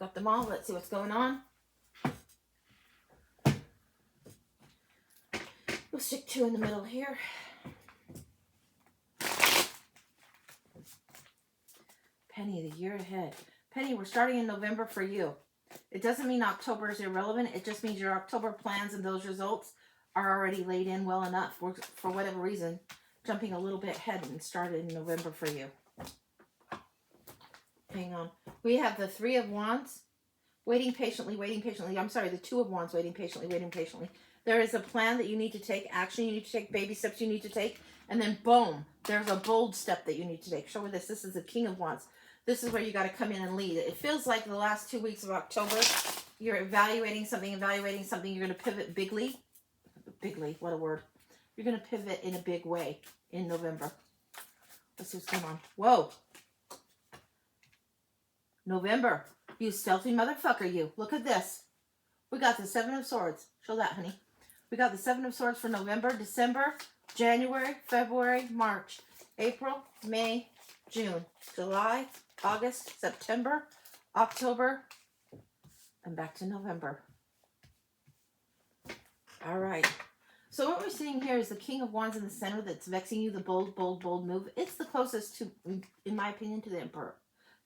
got them all. Let's see what's going on. We'll stick 2 in the middle here. Penny, the year ahead. Penny, we're starting in November for you. It doesn't mean October is irrelevant. It just means your October plans and those results are already laid in well enough for whatever reason, jumping a little bit ahead and started in November for you. Hang on. We have the 3 of Wands, waiting patiently, waiting patiently. I'm sorry, the 2 of Wands, waiting patiently, waiting patiently. There is a plan that you need to take, action you need to take, baby steps you need to take, and then boom, there's a bold step that you need to take. Show me this. This is the King of Wands. This is where you got to come in and lead. It feels like the last 2 weeks of October, you're evaluating something, you're going to pivot bigly. Bigly, what a word. You're going to pivot in a big way in November. Let's see what's going on. Whoa. November. You stealthy motherfucker, you. Look at this. We got the 7 of Swords. Show that, honey. We got the 7 of Swords for November, December, January, February, March, April, May, June, July, August, September, October, and back to November. All right. So what we're seeing here is the King of Wands in the center that's vexing you, the bold, bold, bold move. It's the closest to, in my opinion, to the Emperor.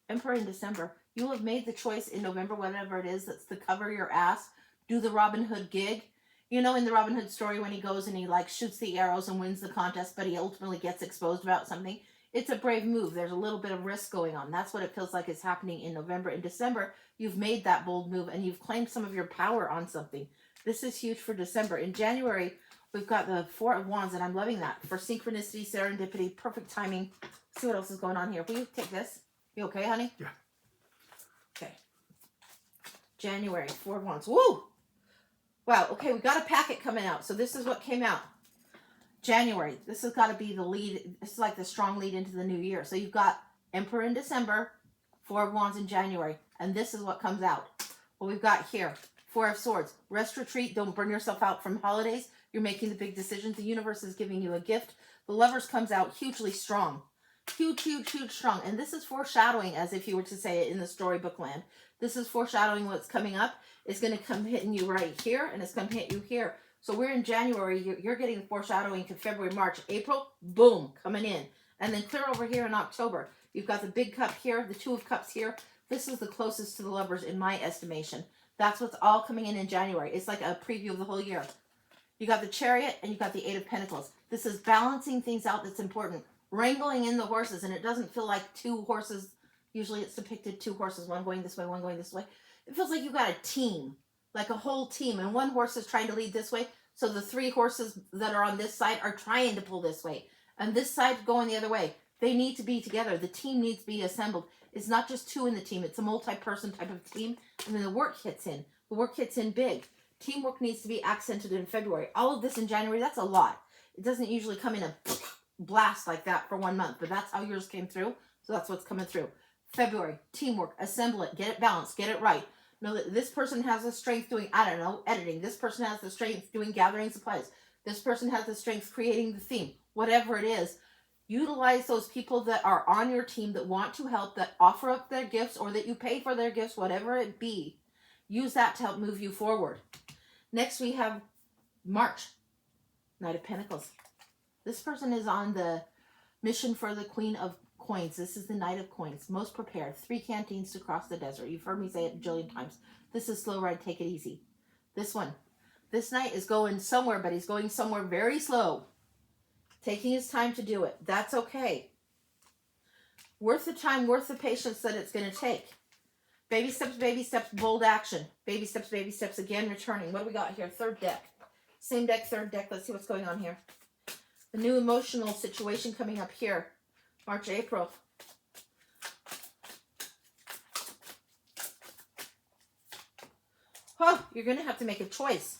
Emperor in December. You will have made the choice in November, whatever it is, that's to cover your ass, do the Robin Hood gig. You know, in the Robin Hood story when he goes and he like shoots the arrows and wins the contest, but he ultimately gets exposed about something. It's a brave move. There's a little bit of risk going on. That's what it feels like is happening in November. In December, you've made that bold move and you've claimed some of your power on something. This is huge for December. In January, we've got the 4 of Wands, and I'm loving that. For synchronicity, serendipity, perfect timing. Let's see what else is going on here. Will you take this? You okay, honey? Yeah. Okay. January, 4 of Wands. Woo! Wow, okay, we got a packet coming out. So this is what came out. January. This has got to be the lead. This is like the strong lead into the new year. So you've got Emperor in December, 4 of Wands in January. And this is what comes out. What we've got here. 4 of Swords. Rest, retreat. Don't burn yourself out from holidays. You're making the big decisions. The universe is giving you a gift. The Lovers comes out hugely strong. Huge, huge, huge strong. And this is foreshadowing, as if you were to say it in the storybook land. This is foreshadowing what's coming up. It's going to come hitting you right here, and it's going to hit you here. So we're in January. You're getting foreshadowing to February, March, April. Boom, coming in. And then clear over here in October. You've got the big cup here, the 2 of cups here. This is the closest to the Lovers in my estimation. That's what's all coming in January. It's like a preview of the whole year. You got the Chariot, and you got the 8 of Pentacles. This is balancing things out that's important. Wrangling in the horses, and it doesn't feel like 2 horses. Usually it's depicted 2 horses, one going this way, one going this way. It feels like you got a team, like a whole team, and one horse is trying to lead this way, so the 3 horses that are on this side are trying to pull this way, and this side going the other way. They need to be together. The team needs to be assembled. It's not just 2 in the team. It's a multi-person type of team, and then the work hits in. The work hits in big. Teamwork needs to be accented in February. All of this in January, that's a lot. It doesn't usually come in a blast like that for 1 month, but that's how yours came through, so that's what's coming through. February, teamwork, assemble it, get it balanced, get it right. Know that this person has the strength doing, I don't know, editing. This person has the strength doing gathering supplies. This person has the strength creating the theme. Whatever it is, utilize those people that are on your team that want to help, that offer up their gifts, or that you pay for their gifts, whatever it be. Use that to help move you forward. Next, we have March, Knight of Pentacles. This person is on the mission for the Queen of Coins. This is the Knight of Coins. Most prepared. 3 canteens to cross the desert. You've heard me say it a jillion times. This is slow ride. Take it easy. This one. This knight is going somewhere, but he's going somewhere very slow. Taking his time to do it. That's okay. Worth the time, worth the patience that it's going to take. Baby steps, bold action. Baby steps, again, returning. What do we got here? 3rd deck. Same deck, 3rd deck. Let's see what's going on here. The new emotional situation coming up here. March, April. Oh, you're going to have to make a choice.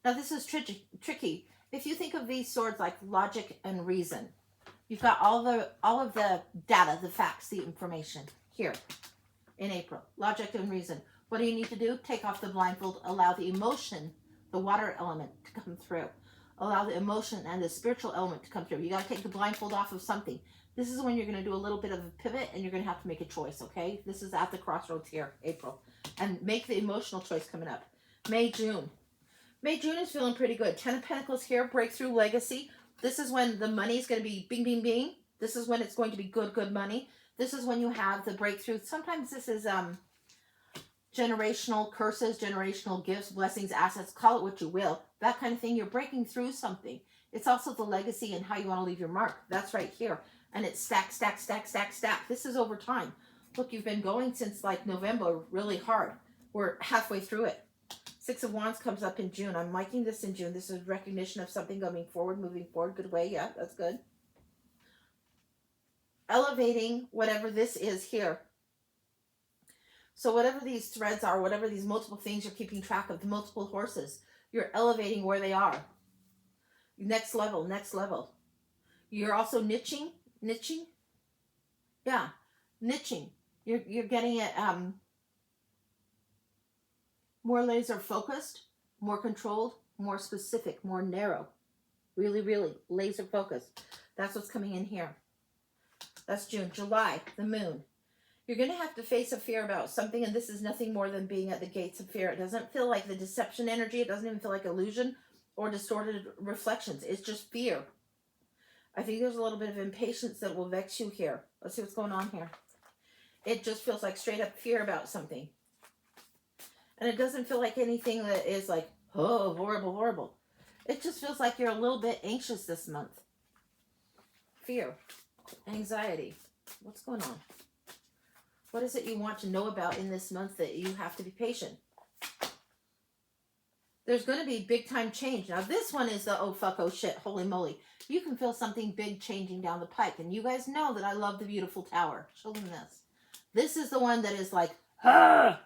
Now, this is tricky. If you think of these swords like logic and reason, you've got all of the data, the facts, the information here in April. Logic and reason. What do you need to do? Take off the blindfold. Allow the emotion, the water element, to come through. Allow the emotion and the spiritual element to come through. You got to take the blindfold off of something. This is when you're going to do a little bit of a pivot and you're going to have to make a choice, okay? This is at the crossroads here, April. And make the emotional choice coming up. May, June. May, June is feeling pretty good. 10 of Pentacles here, breakthrough, legacy. This is when the money is going to be bing, bing, bing. This is when it's going to be good, good money. This is when you have the breakthrough. Sometimes this is generational curses, generational gifts, blessings, assets, call it what you will. That kind of thing. You're breaking through something. It's also the legacy and how you want to leave your mark. That's right here. And it's stack, stack, stack, stack, stack. This is over time. Look, you've been going since like November really hard. We're halfway through it. 6 of Wands comes up in June. I'm liking this in June. This is recognition of something going forward, moving forward. Good way. Yeah, that's good. Elevating whatever this is here. So whatever these threads are, whatever these multiple things you're keeping track of, the multiple horses, you're elevating where they are. Next level, next level. You're also niching. Yeah, niching. You're getting it more laser focused, more controlled, more specific, more narrow. Really, really laser focused. That's what's coming in here. That's June. July, the moon. You're going to have to face a fear about something, and this is nothing more than being at the gates of fear. It doesn't feel like the deception energy. It doesn't even feel like illusion or distorted reflections. It's just fear. I think there's a little bit of impatience that will vex you here. Let's see what's going on here. It just feels like straight up fear about something. And it doesn't feel like anything that is like, oh, horrible, horrible. It just feels like you're a little bit anxious this month. Fear. Anxiety. What's going on? What is it you want to know about in this month that you have to be patient? There's going to be big time change. Now this one is the oh fuck, oh shit, holy moly. You can feel something big changing down the pike. And you guys know that I love the beautiful tower. Show them this. This is the one that is like, ah!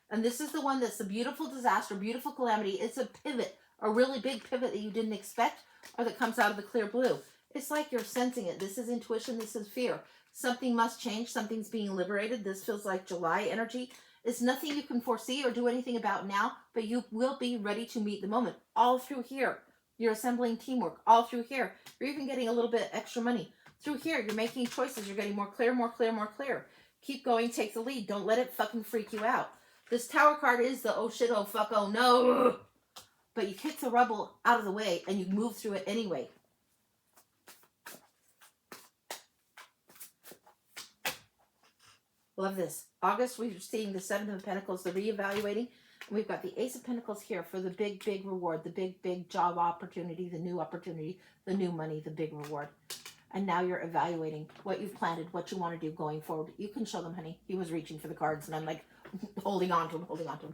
And this is the one that's the beautiful disaster, beautiful calamity. It's a pivot, a really big pivot that you didn't expect or that comes out of the clear blue. It's like you're sensing it. This is intuition. This is fear. Something must change. Something's being liberated. This feels like July energy. It's nothing you can foresee or do anything about now, but you will be ready to meet the moment. All through here, you're assembling teamwork. All through here, you're even getting a little bit extra money. Through here, you're making choices. You're getting more clear, more clear, more clear. Keep going. Take the lead. Don't let it fucking freak you out. This tower card is the oh shit, oh fuck, oh no. But you kick the rubble out of the way and you move through it anyway. Love this. August, we're seeing the 7 of Pentacles, the reevaluating. And we've got the Ace of Pentacles here for the big, big reward, the big, big job opportunity, the new opportunity, the new money, the big reward. And now you're evaluating what you've planted, what you want to do going forward. You can show them, honey. He was reaching for the cards, and I'm like holding on to him.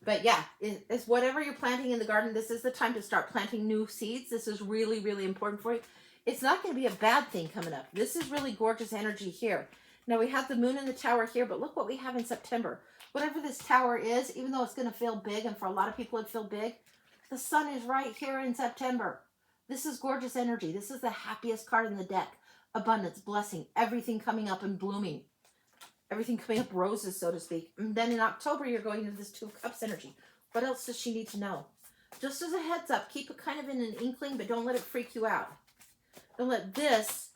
But yeah, it's whatever you're planting in the garden. This is the time to start planting new seeds. This is really, really important for you. It's not going to be a bad thing coming up. This is really gorgeous energy here. Now, we have the moon in the tower here, but look what we have in September. Whatever this tower is, even though it's going to feel big, and for a lot of people it feel big, the sun is right here in September. This is gorgeous energy. This is the happiest card in the deck. Abundance, blessing, everything coming up and blooming. Everything coming up roses, so to speak. And then in October, you're going into this 2 of Cups energy. What else does she need to know? Just as a heads up, keep it kind of in an inkling, but don't let it freak you out. Don't let this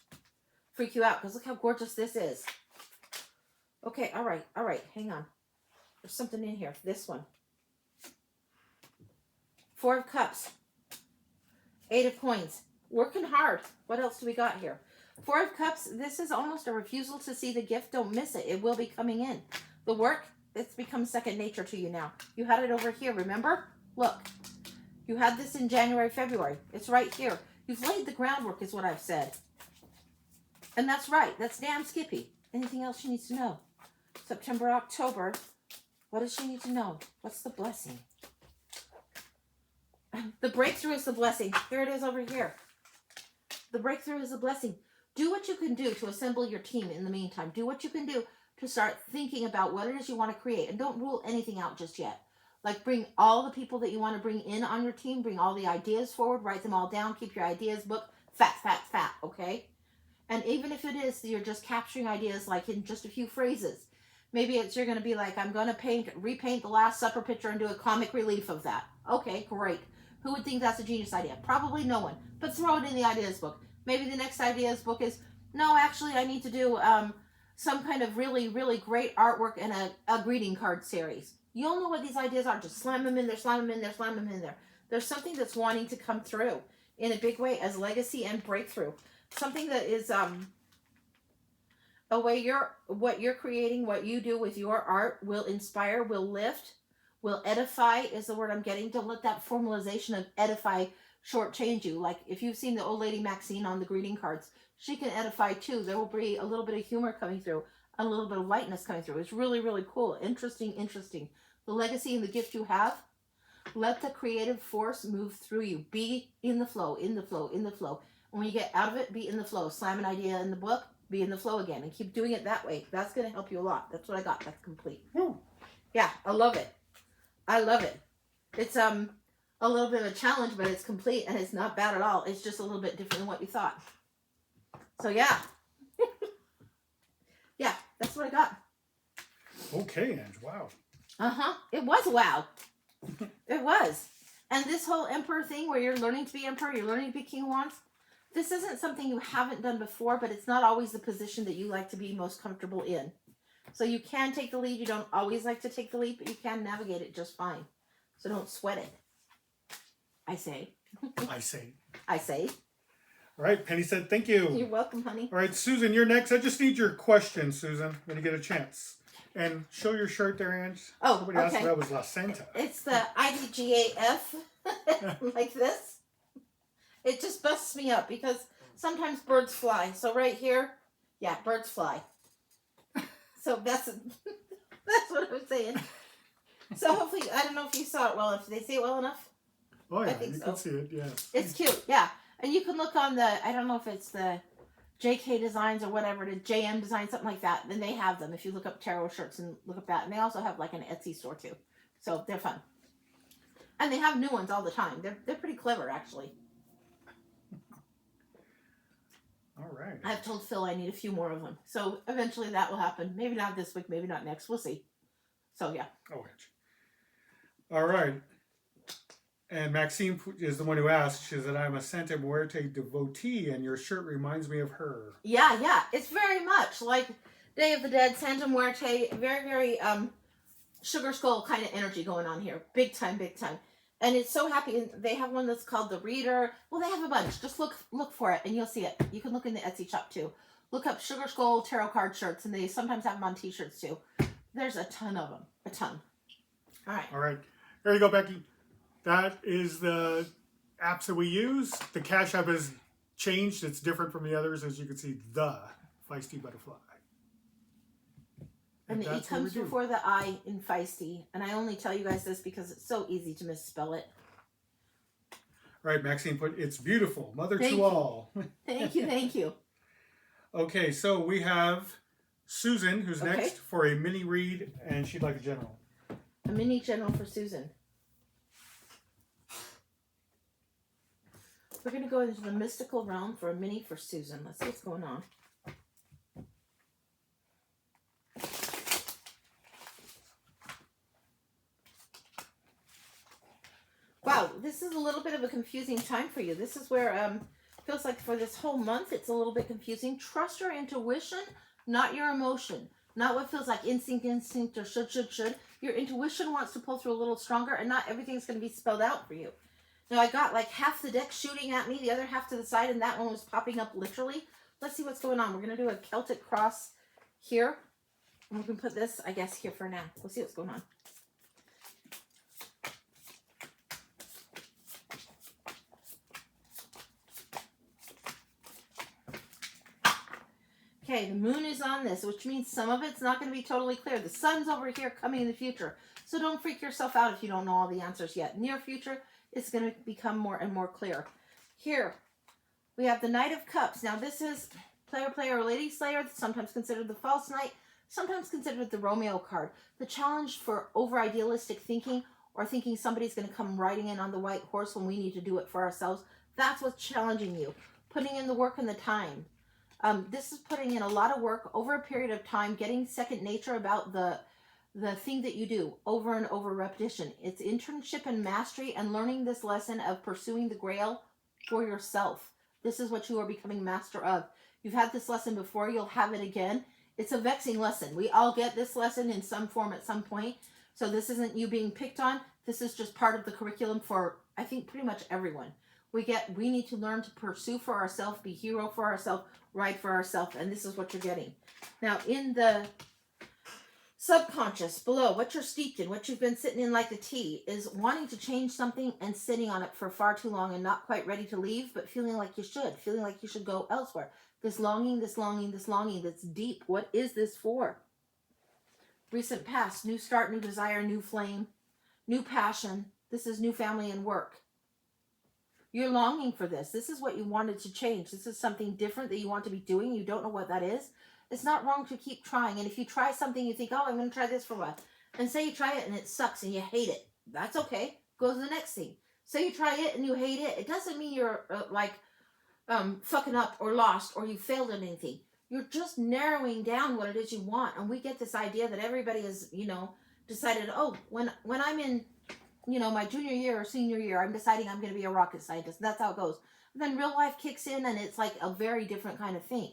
freak you out, because look how gorgeous this is. Okay, all right, hang on. There's something in here. This one. 4 of Cups. 8 of Coins. Working hard. What else do we got here? 4 of Cups. This is almost a refusal to see the gift. Don't miss it. It will be coming in. The work, it's become second nature to you now. You had it over here, remember? Look. You had this in January, February. It's right here. You've laid the groundwork is what I've said. And that's right. That's damn Skippy. Anything else she needs to know? September, October. What does she need to know? What's the blessing? The breakthrough is the blessing. Here it is over here. The breakthrough is a blessing. Do what you can do to assemble your team in the meantime. Do what you can do to start thinking about what it is you want to create. And don't rule anything out just yet. Like, bring all the people that you want to bring in on your team. Bring all the ideas forward. Write them all down. Keep your ideas book fat, okay? And even if it is you're just capturing ideas like in just a few phrases, maybe it's you're going to be like, I'm going to repaint the Last Supper picture and do a comic relief of that. Okay, great. Who would think that's a genius idea? Probably no one. But throw it in the ideas book. Maybe the next ideas book is No, actually, I need to do some kind of really, really great artwork and a greeting card series. You'll know what these ideas are. Just slam them in there, slam them in there, slam them in there. There's something that's wanting to come through in a big way as legacy and breakthrough. Something that is a way what you're creating, what you do with your art will inspire, will lift, will edify is the word I'm getting. Don't let that formalization of edify shortchange you. Like if you've seen the old lady Maxine on the greeting cards, she can edify too. There will be a little bit of humor coming through, a little bit of lightness coming through. It's really, really cool. Interesting, interesting. The legacy and the gift you have, let the creative force move through you. Be in the flow, in the flow, in the flow. And when you get out of it, be in the flow. Slam an idea in the book, be in the flow again, and keep doing it that way. That's going to help you a lot. That's what I got. That's complete. Yeah, I love it. I love it. It's a little bit of a challenge, but it's complete and it's not bad at all. It's just a little bit different than what you thought. So yeah. Yeah, that's what I got. Okay, Ange. Wow. It was wow. It was. And this whole emperor thing where you're learning to be emperor, you're learning to be king of wands, this isn't something you haven't done before, but it's not always the position that you like to be most comfortable in. So you can take the lead. You don't always like to take the lead, but you can navigate it just fine. So don't sweat it. I say. I say. I say. All right, Penny said thank you. You're welcome, honey. All right, Susan, you're next. I just need your question, Susan, when you get a chance. And show your shirt there, Ange. Oh, somebody asked okay. if that was La Santa. It's the IDGAF, like this. It just busts me up because sometimes birds fly. So right here, yeah, birds fly. So that's what I was saying. So hopefully, I don't know if you saw it well enough. Did they see it well enough? Oh, yeah, I think you so. can see it, yes. It's cute, yeah. And you can look on the, I don't know if it's the JK Designs or whatever, the JM Design, something like that. Then they have them if you look up tarot shirts and look up that. And they also have like an Etsy store too. So they're fun. And they have new ones all the time. They're pretty clever, actually. All right. I've told Phil I need a few more of them. So eventually that will happen. Maybe not this week, maybe not next. We'll see. So yeah. Oh, all right. And Maxine is the one who asked. She said, I'm a Santa Muerte devotee, and your shirt reminds me of her. Yeah. It's very much like Day of the Dead, Santa Muerte. Very, very Sugar Skull kind of energy going on here. Big time, big time. And it's so happy. And they have one that's called The Reader. Well, they have a bunch. Just look for it, and you'll see it. You can look in the Etsy shop, too. Look up Sugar Skull tarot card shirts, and they sometimes have them on T-shirts, too. There's a ton of them. A ton. All right. All right. There you go, Becky. That is the apps that we use. The Cash App has changed. It's different from the others. As you can see, the Feisty Butterfly. And the E comes before the I in Feisty. And I only tell you guys this because it's so easy to misspell it. All right, Maxine put, it's beautiful. Mother to all. Thank you. Okay, so we have Susan, who's next for a mini read, and she'd like a general. A mini general for Susan. We're going to go into the mystical realm for a mini for Susan. Let's see what's going on. Wow, this is a little bit of a confusing time for you. This is where feels like for this whole month it's a little bit confusing. Trust your intuition, not your emotion. Not what feels like instinct or should. Your intuition wants to pull through a little stronger, and not everything's going to be spelled out for you. Now I got like half the deck shooting at me, the other half to the side, and that one was popping up literally. Let's see what's going on. We're going to do a Celtic cross here. And we can put this, I guess, here for now. We'll see what's going on. Okay, the moon is on this, which means some of it's not going to be totally clear. The sun's over here coming in the future. So don't freak yourself out if you don't know all the answers yet. Near future, it's going to become more and more clear. Here, we have the Knight of Cups. Now, this is player, or lady slayer, sometimes considered the false knight, sometimes considered the Romeo card. The challenge for over-idealistic thinking or thinking somebody's going to come riding in on the white horse when we need to do it for ourselves. That's what's challenging you. Putting in the work and the time. This is putting in a lot of work over a period of time, getting second nature about the thing that you do over and over repetition. It's internship and mastery and learning this lesson of pursuing the grail for yourself. This is what you are becoming master of. You've had this lesson before, you'll have it again. It's a vexing lesson. We all get this lesson in some form at some point. So this isn't you being picked on. This is just part of the curriculum for, I think, pretty much everyone. We need to learn to pursue for ourselves, be hero for ourselves, ride for ourselves, and this is what you're getting. Now, in the subconscious below, what you're steeped in, what you've been sitting in like the tea, is wanting to change something and sitting on it for far too long and not quite ready to leave, but feeling like you should go elsewhere. This longing that's deep. What is this for? Recent past, new start, new desire, new flame, new passion. This is new family and work. You're longing for this. This is what you wanted to change. This is something different that you want to be doing. You don't know what that is. It's not wrong to keep trying. And if you try something, you think, oh, I'm going to try this for a while. And say you try it and it sucks and you hate it. That's okay. Go to the next thing. Say you try it and you hate it. It doesn't mean you're fucking up or lost or you failed at anything. You're just narrowing down what it is you want. And we get this idea that everybody is, decided, oh, when I'm in, my junior year or senior year, I'm deciding I'm going to be a rocket scientist. That's how it goes. And then real life kicks in and it's like a very different kind of thing.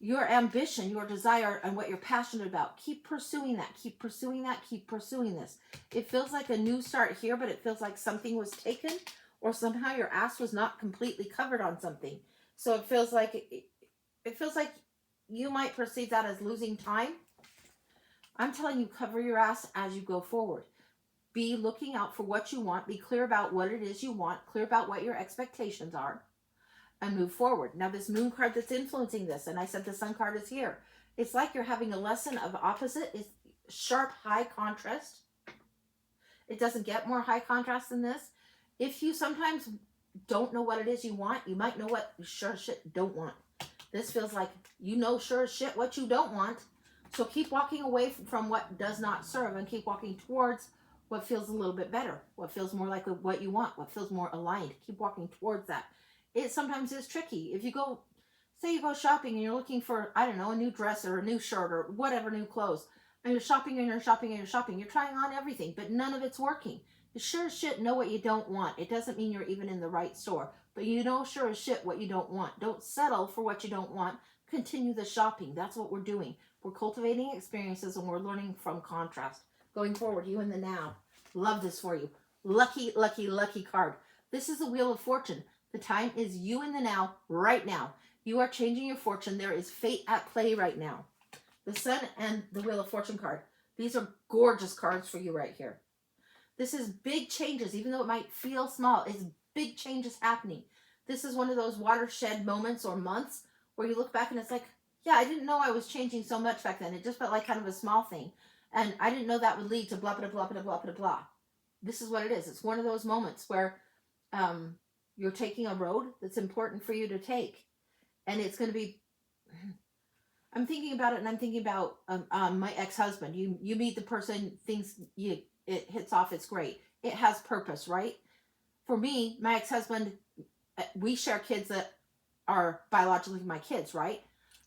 Your ambition, your desire, and what you're passionate about, keep pursuing that. Keep pursuing that. Keep pursuing this. It feels like a new start here, but it feels like something was taken or somehow your ass was not completely covered on something. So it feels like you might perceive that as losing time. I'm telling you, cover your ass as you go forward. Be looking out for what you want. Be clear about what it is you want. Clear about what your expectations are. And move forward. Now, this moon card that's influencing this, and I said the sun card is here. It's like you're having a lesson of opposite. It's sharp, high contrast. It doesn't get more high contrast than this. If you sometimes don't know what it is you want, you might know what you sure as shit don't want. This feels like you know sure as shit what you don't want. So keep walking away from what does not serve and keep walking towards what feels a little bit better, what feels more like what you want, what feels more aligned. Keep walking towards that. It sometimes is tricky. If you go, say you go shopping and you're looking for, I don't know, a new dress or a new shirt or whatever, new clothes, and you're shopping and you're shopping and you're shopping, you're trying on everything, but none of it's working. You sure as shit know what you don't want. It doesn't mean you're even in the right store, but you know sure as shit what you don't want. Don't settle for what you don't want. Continue the shopping. That's what we're doing. We're cultivating experiences and we're learning from contrast. Going forward, you in the now. Love this for you. Lucky, lucky, lucky card. This is the Wheel of Fortune. The time is you in the now, right now. You are changing your fortune. There is fate at play right now. The Sun and the Wheel of Fortune card. These are gorgeous cards for you right here. This is big changes, even though it might feel small. It's big changes happening. This is one of those watershed moments or months where you look back and it's like, yeah, I didn't know I was changing so much back then. It just felt like kind of a small thing. And I didn't know that would lead to blah, blah, blah, blah, blah, blah, blah. This is what it is. It's one of those moments where you're taking a road that's important for you to take. And it's going to be, I'm thinking about it and I'm thinking about my ex-husband. You meet the person, it hits off, it's great. It has purpose, right? For me, my ex-husband, we share kids that are biologically my kids, right?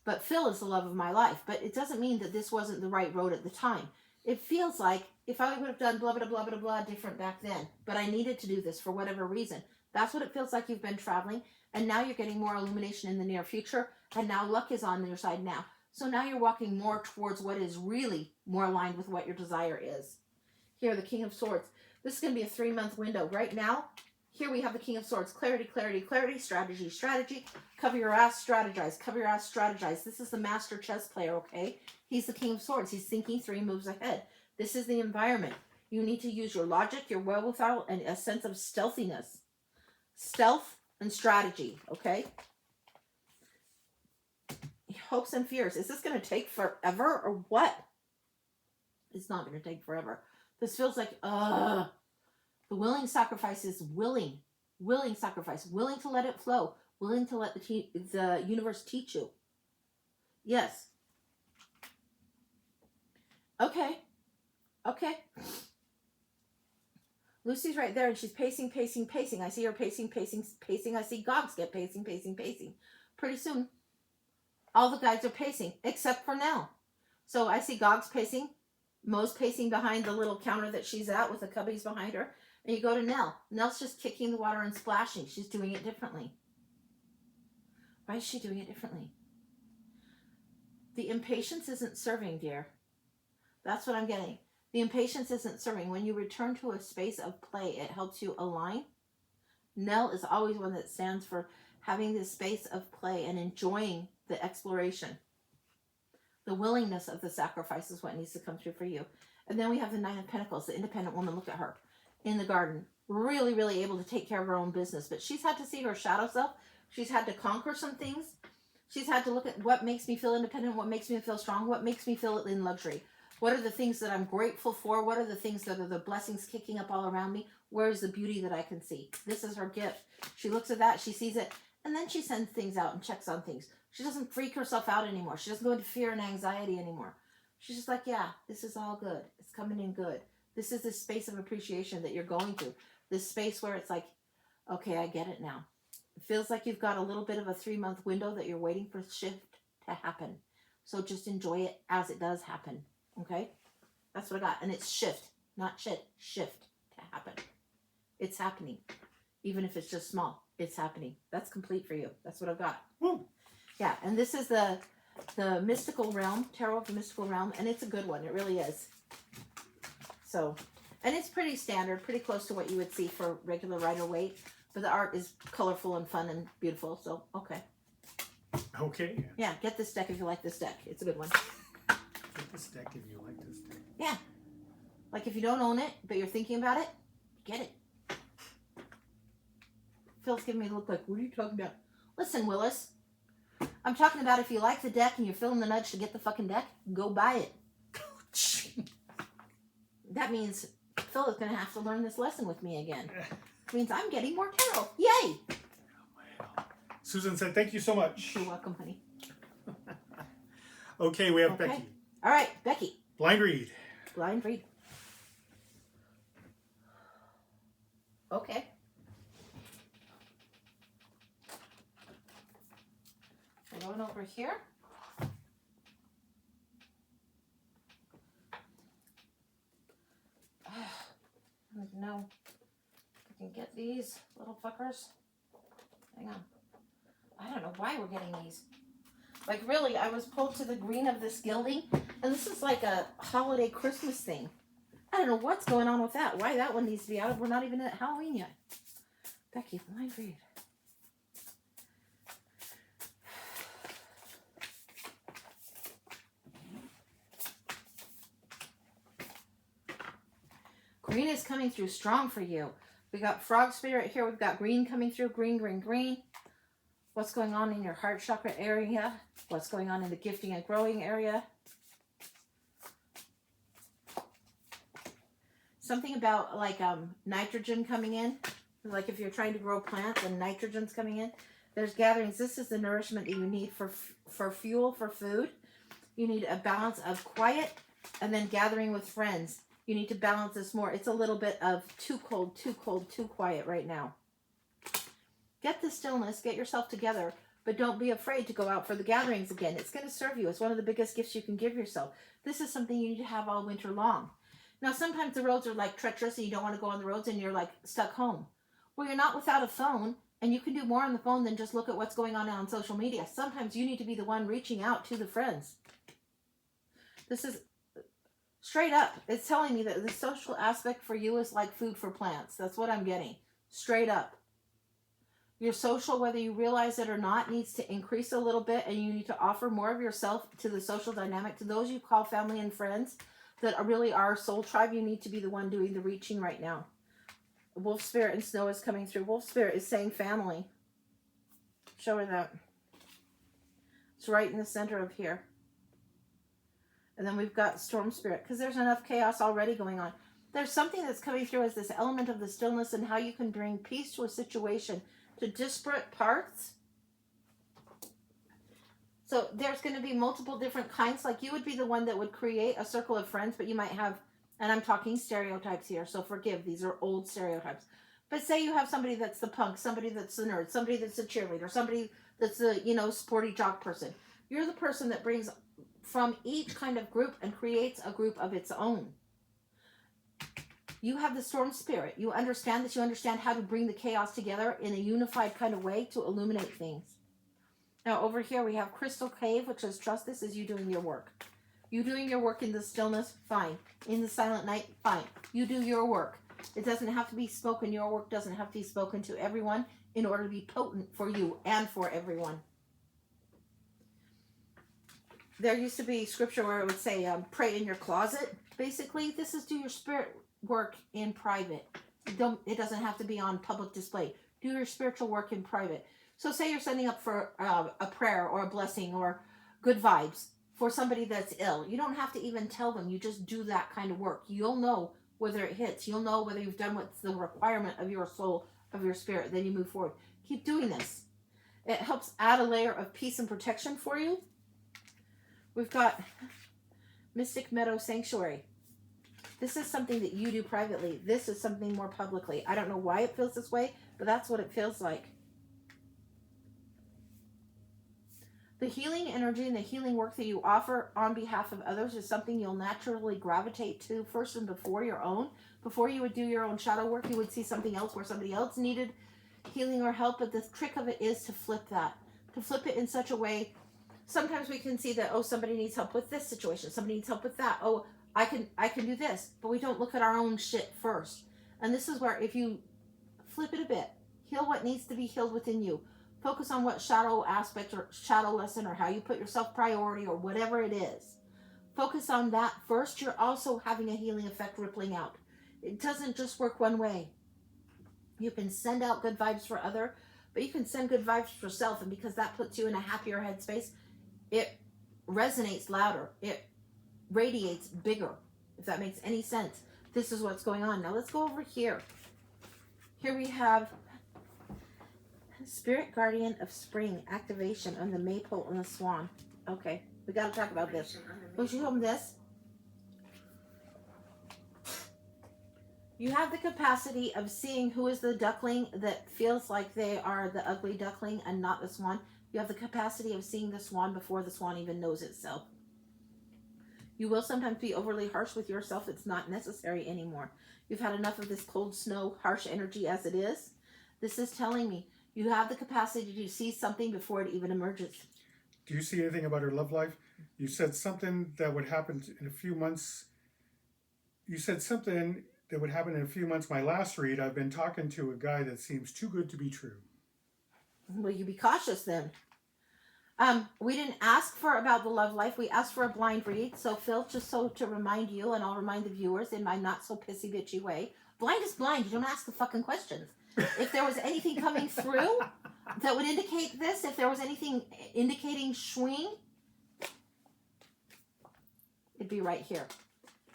But Phil is the love of my life. But it doesn't mean that this wasn't the right road at the time. It feels like if I would have done blah, blah, blah, blah, blah different back then, but I needed to do this for whatever reason. That's what it feels like you've been traveling. And now you're getting more illumination in the near future. And now luck is on your side now. So now you're walking more towards what is really more aligned with what your desire is. Here, the King of Swords. This is going to be a 3-month window. Right now, here we have the King of Swords. Clarity, clarity, clarity. Strategy, strategy. Cover your ass, strategize. Cover your ass, strategize. This is the master chess player, okay? He's the King of Swords. He's thinking 3 moves ahead. This is the environment. You need to use your logic, your wherewithal, and a sense of stealthiness. Stealth and strategy, okay? Hopes and fears. Is this going to take forever or what? It's not going to take forever. This feels like, the willing sacrifice is willing. Willing sacrifice. Willing to let it flow. Willing to let the universe teach you. Yes. Okay. Okay. Lucy's right there and she's pacing, pacing, pacing. I see her pacing, pacing, pacing. I see Gogs get pacing, pacing, pacing. Pretty soon, all the guides are pacing, except for Nell. So I see Gogs pacing, Mo's pacing behind the little counter that she's at with the cubbies behind her. And you go to Nell. Nell's just kicking the water and splashing. She's doing it differently. Why is she doing it differently? The impatience isn't serving, dear. That's what I'm getting. The impatience isn't serving. When you return to a space of play, it helps you align. Nell is always one that stands for having this space of play and enjoying the exploration. The willingness of the sacrifice is what needs to come through for you. And then we have the Nine of Pentacles, the independent woman. Look at her in the garden. Really, really able to take care of her own business. But she's had to see her shadow self. She's had to conquer some things. She's had to look at what makes me feel independent, what makes me feel strong, what makes me feel in luxury. What are the things that I'm grateful for? What are the things that are the blessings kicking up all around me? Where is the beauty that I can see? This is her gift. She looks at that, she sees it, and then she sends things out and checks on things. She doesn't freak herself out anymore. She doesn't go into fear and anxiety anymore. She's just like, yeah, this is all good. It's coming in good. This is this space of appreciation that you're going through. This space where it's like, okay, I get it now. It feels like you've got a little bit of a 3-month window that you're waiting for shift to happen. So just enjoy it as it does happen. Okay? That's what I got. And it's shift, not shit. Shift to happen. It's happening. Even if it's just small, it's happening. That's complete for you. That's what I've got. Woo. Yeah, and this is the mystical realm, tarot of the mystical realm, and it's a good one. It really is. So, and it's pretty standard, pretty close to what you would see for regular Rider-Waite, but the art is colorful and fun and beautiful. So, okay. Okay. Yeah, get this deck if you like this deck. It's a good one. Get this deck if you like this deck. Yeah. Like if you don't own it, but you're thinking about it, get it. Phil's giving me a look like, what are you talking about? Listen, Willis. I'm talking about if you like the deck and you're feeling the nudge to get the fucking deck, go buy it. That means Phil is going to have to learn this lesson with me again. It means I'm getting more tarot. Yay! Well, Susan said, thank you so much. You're welcome, honey. Okay, we have Okay. Becky. All right, Becky. Blind read. Blind read. Okay. We're going over here. I don't know if I can get these little fuckers. Hang on. I don't know why we're getting these. Like, really, I was pulled to the green of this gilding, and this is like a holiday Christmas thing. I don't know what's going on with that. Why that one needs to be out of. We're not even at Halloween yet. Becky, blind read. Green is coming through strong for you. We got frog spirit here. We've got green coming through. Green, green, green. What's going on in your heart chakra area? What's going on in the gifting and growing area? Something about like nitrogen coming in. Like if you're trying to grow plants and nitrogen's coming in. There's gatherings. This is the nourishment that you need for fuel, for food. You need a balance of quiet and then gathering with friends. You need to balance this more. It's a little bit of too cold, too quiet right now. Get the stillness, get yourself together, but don't be afraid to go out for the gatherings again. It's going to serve you. It's one of the biggest gifts you can give yourself. This is something you need to have all winter long. Now, sometimes the roads are like treacherous and you don't want to go on the roads and you're like stuck home. Well, you're not without a phone and you can do more on the phone than just look at what's going on social media. Sometimes you need to be the one reaching out to the friends. This is straight up. It's telling me that the social aspect for you is like food for plants. That's what I'm getting. Straight up. Your social, whether you realize it or not, needs to increase a little bit, and you need to offer more of yourself to the social dynamic, to those you call family and friends that really are soul tribe. You need to be the one doing the reaching right now. Wolf Spirit and Snow is coming through. Wolf Spirit is saying family. Show her that. It's right in the center of here. And then we've got Storm Spirit, because there's enough chaos already going on. There's something that's coming through as this element of the stillness and how you can bring peace to a situation, to disparate parts. So there's going to be multiple different kinds. Like you would be the one that would create a circle of friends, but you might have, and I'm talking stereotypes here, so forgive, these are old stereotypes. But say you have somebody that's the punk, somebody that's the nerd, somebody that's the cheerleader, somebody that's the, sporty jock person. You're the person that brings from each kind of group and creates a group of its own. You have the Storm Spirit. You understand this. You understand how to bring the chaos together in a unified kind of way to illuminate things. Now over here we have Crystal Cave, which is trust. This is you doing your work. You doing your work in the stillness, fine. In the silent night, fine. You do your work. It doesn't have to be spoken. Your work doesn't have to be spoken to everyone in order to be potent for you and for everyone. There used to be scripture where it would say, pray in your closet. Basically, this is do your spirit work in private. It doesn't have to be on public display. Do your spiritual work in private. So say you're sending up for a prayer or a blessing or good vibes for somebody that's ill. You don't have to even tell them. You just do that kind of work. You'll know whether it hits. You'll know whether you've done what's the requirement of your soul, of your spirit. Then you move forward. Keep doing this. It helps add a layer of peace and protection for you. We've got Mystic Meadow Sanctuary. This is something that you do privately. This is something more publicly. I don't know why it feels this way, but that's what it feels like. The healing energy and the healing work that you offer on behalf of others is something you'll naturally gravitate to first and before your own. Before you would do your own shadow work, you would see something else where somebody else needed healing or help, but the trick of it is to flip that. To flip it in such a way. Sometimes we can see that, oh, somebody needs help with this situation. Somebody needs help with that. Oh, I can do this. But we don't look at our own shit first. And this is where if you flip it a bit, heal what needs to be healed within you. Focus on what shadow aspect or shadow lesson or how you put yourself priority or whatever it is. Focus on that first. You're also having a healing effect rippling out. It doesn't just work one way. You can send out good vibes for other, but you can send good vibes for self. And because that puts you in a happier headspace, it resonates louder. It radiates bigger, if that makes any sense. This is what's going on. Now let's go over here. Here we have Spirit Guardian of Spring activation on the Maypole and the Swan. Okay, we got to talk about this. Will you show them this? You have the capacity of seeing who is the duckling that feels like they are the ugly duckling and not the swan. You have the capacity of seeing the swan before the swan even knows itself. You will sometimes be overly harsh with yourself. It's not necessary anymore. You've had enough of this cold snow, harsh energy as it is. This is telling me you have the capacity to see something before it even emerges. Do you see anything about her love life? You said something that would happen in a few months. You said something that would happen in a few months. My last read, I've been talking to a guy that seems too good to be true. Will you be cautious then? We didn't ask for about the love life. We asked for a blind read. So Phil, just so to remind you, and I'll remind the viewers in my not so pissy bitchy way, blind is blind. You don't ask the fucking questions. If there was anything coming through that would indicate this, if there was anything indicating swing, it'd be right here.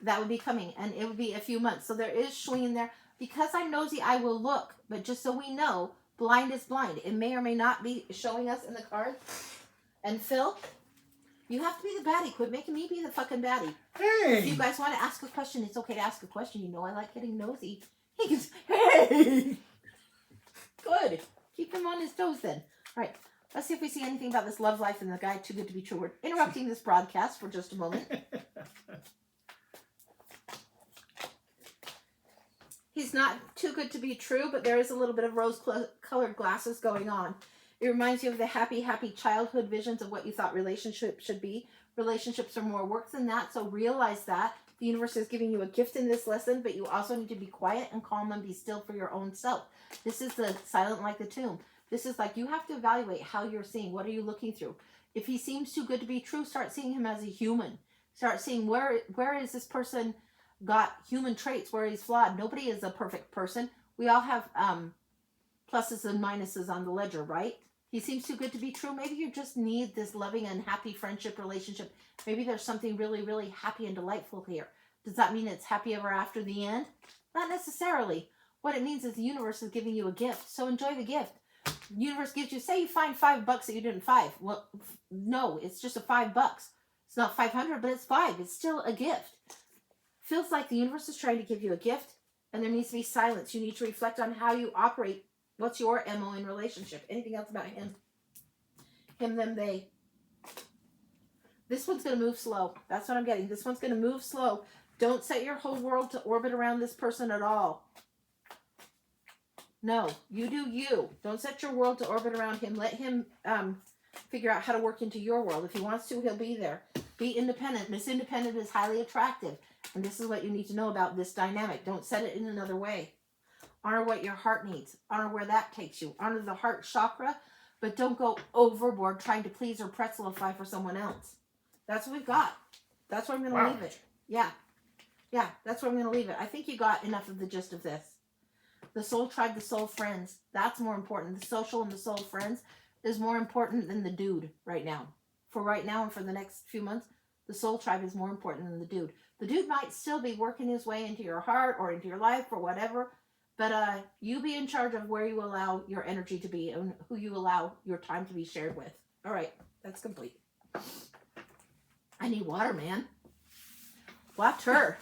That would be coming, and it would be a few months. So there is swing in there. Because I'm nosy, I will look. But just so we know, blind is blind. It may or may not be showing us in the cards. And Phil, you have to be the baddie. Quit making me be the fucking baddie. Hey! If you guys want to ask a question, it's okay to ask a question. You know I like getting nosy. He goes, hey! Good. Keep him on his toes then. All right. Let's see if we see anything about this love life and the guy too good to be true. We're interrupting this broadcast for just a moment. He's not too good to be true, but there is a little bit of rose-colored glasses going on. It reminds you of the happy, happy childhood visions of what you thought relationships should be. Relationships are more work than that, so realize that. The universe is giving you a gift in this lesson, but you also need to be quiet and calm and be still for your own self. This is the silent like the tomb. This is like you have to evaluate how you're seeing. What are you looking through? If he seems too good to be true, start seeing him as a human. Start seeing where is this person got human traits where he's flawed. Nobody is a perfect person. We all have pluses and minuses on the ledger, right? He seems too good to be true. Maybe you just need this loving and happy friendship relationship. Maybe there's something really, really happy and delightful here. Does that mean it's happy ever after the end? Not necessarily. What it means is the universe is giving you a gift. So enjoy the gift. The universe gives you, say you find $5 that you didn't find. Well, no, it's just a $5. It's not 500, but it's 5. It's still a gift. Feels like the universe is trying to give you a gift, and there needs to be silence. You need to reflect on how you operate. What's your MO in relationship? Anything else about him? Him, them, they. This one's going to move slow. That's what I'm getting. This one's going to move slow. Don't set your whole world to orbit around this person at all. No, you do you. Don't set your world to orbit around him. Let him figure out how to work into your world. If he wants to, he'll be there. Be independent. Miss Independent is highly attractive. And this is what you need to know about this dynamic. Don't set it in another way. Honor what your heart needs. Honor where that takes you. Honor the heart chakra, but don't go overboard trying to please or pretzelify for someone else. That's what we've got. That's where I'm going to leave it. Yeah. Yeah, that's where I'm going to leave it. I think you got enough of the gist of this. The soul tribe, the soul friends. That's more important. The social and the soul friends is more important than the dude right now. For right now and for the next few months, the soul tribe is more important than the dude. The dude might still be working his way into your heart or into your life or whatever, but you be in charge of where you allow your energy to be and who you allow your time to be shared with. All right, that's complete. I need water, man. Water.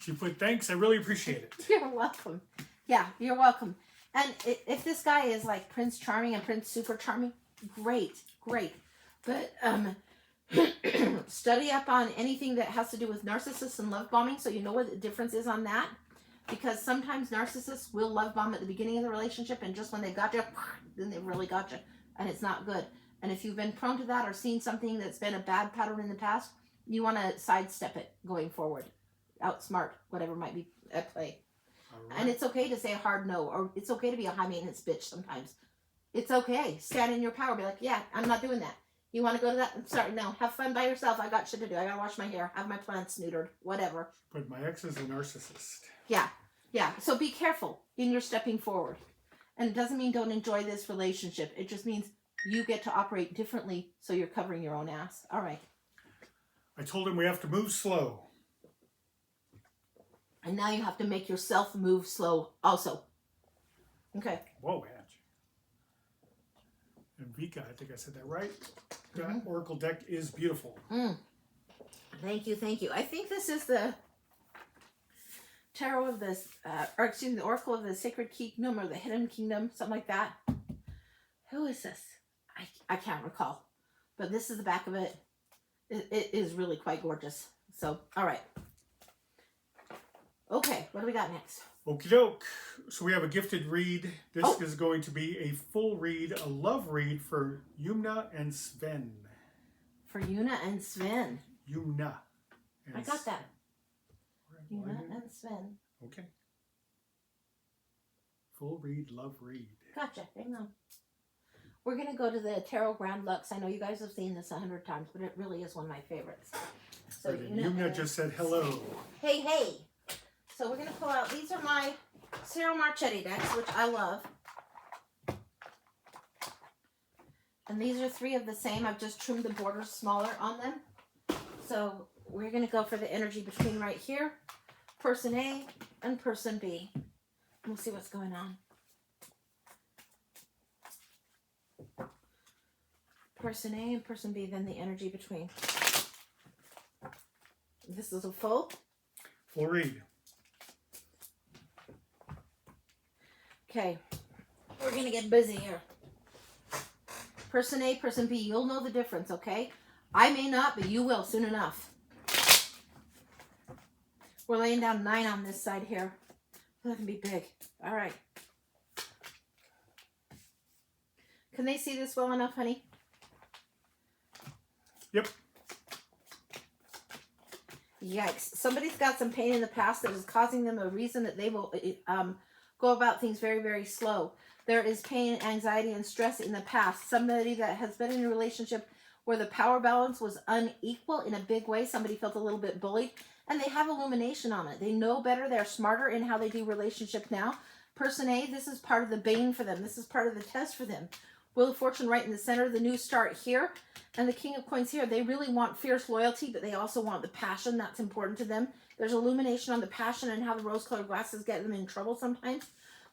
She put, thanks, I really appreciate it. You're welcome. Yeah, you're welcome. And if this guy is like Prince Charming and Prince Super Charming, great. But study up on anything that has to do with narcissists and love bombing so you know what the difference is on that. Because sometimes narcissists will love bomb at the beginning of the relationship, and just when they got you, then they really got you. And it's not good. And if you've been prone to that or seen something that's been a bad pattern in the past, you want to sidestep it going forward. Outsmart whatever might be at play. Right. And it's okay to say a hard no, or it's okay to be a high maintenance bitch sometimes. It's okay. Stand in your power. Be like, yeah, I'm not doing that. You want to go to that? I'm sorry, no. Have fun by yourself. I got shit to do. I got to wash my hair. Have my plants neutered. Whatever. But my ex is a narcissist. Yeah. So be careful in your stepping forward. And it doesn't mean don't enjoy this relationship. It just means you get to operate differently so you're covering your own ass. All right. I told him we have to move slow. And now you have to make yourself move slow also. Okay. Whoa, Ange. And Vika, I think I said that right. That Oracle deck is beautiful. Thank you. I think this is the Tarot of the, the Oracle of the Sacred Kingdom or the Hidden Kingdom, something like that. Who is this? I can't recall. But this is the back of it. It is really quite gorgeous. So, all right. Okay, what do we got next? Okie doke. So we have a gifted read. This is going to be a full read, a love read for Yumna and Sven. For Yuna and Sven. Yumna. I got that. Yuna and Sven. Okay. Full read, love read. Gotcha. Hang on. We're going to go to the Tarot Grand Lux. I know you guys have seen this 100 times, but it really is one of my favorites. So Yumna just said hello. Hey. So we're going to pull out, these are my Cyril Marchetti decks, which I love. And these are 3 of the same. I've just trimmed the borders smaller on them. So we're going to go for the energy between right here, person A and person B. And we'll see what's going on. Person A and person B, then the energy between. This is a full read. Okay, we're going to get busy here. Person A, person B, you'll know the difference, okay? I may not, but you will soon enough. We're laying down 9 on this side here. That can be big. All right. Can they see this well enough, honey? Yep. Yikes. Somebody's got some pain in the past that is causing them a reason that they will go about things very, very slow. There is pain, anxiety, and stress in the past. Somebody that has been in a relationship where the power balance was unequal in a big way. Somebody felt a little bit bullied. And they have illumination on it. They know better. They're smarter in how they do relationship now. Person A, this is part of the bane for them. This is part of the test for them. Wheel of Fortune right in the center. The new start here. And the King of Coins here. They really want fierce loyalty, but they also want the passion. That's important to them. There's illumination on the passion and how the rose-colored glasses get them in trouble sometimes.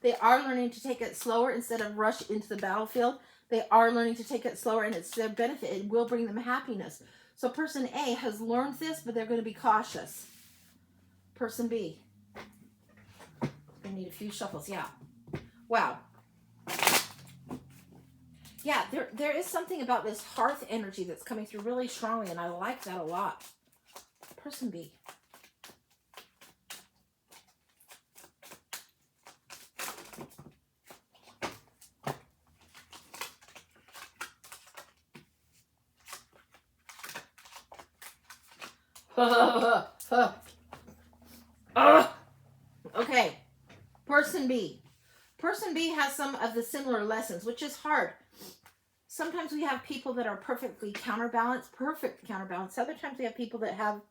They are learning to take it slower instead of rush into the battlefield. They are learning to take it slower, and it's their benefit. It will bring them happiness. So person A has learned this, but they're going to be cautious. Person B. They need a few shuffles. Yeah. Wow. Yeah, there is something about this hearth energy that's coming through really strongly, and I like that a lot. Person B. Okay, person B. Person B has some of the similar lessons, which is hard. Sometimes we have people that are perfect counterbalanced. Other times we have people that have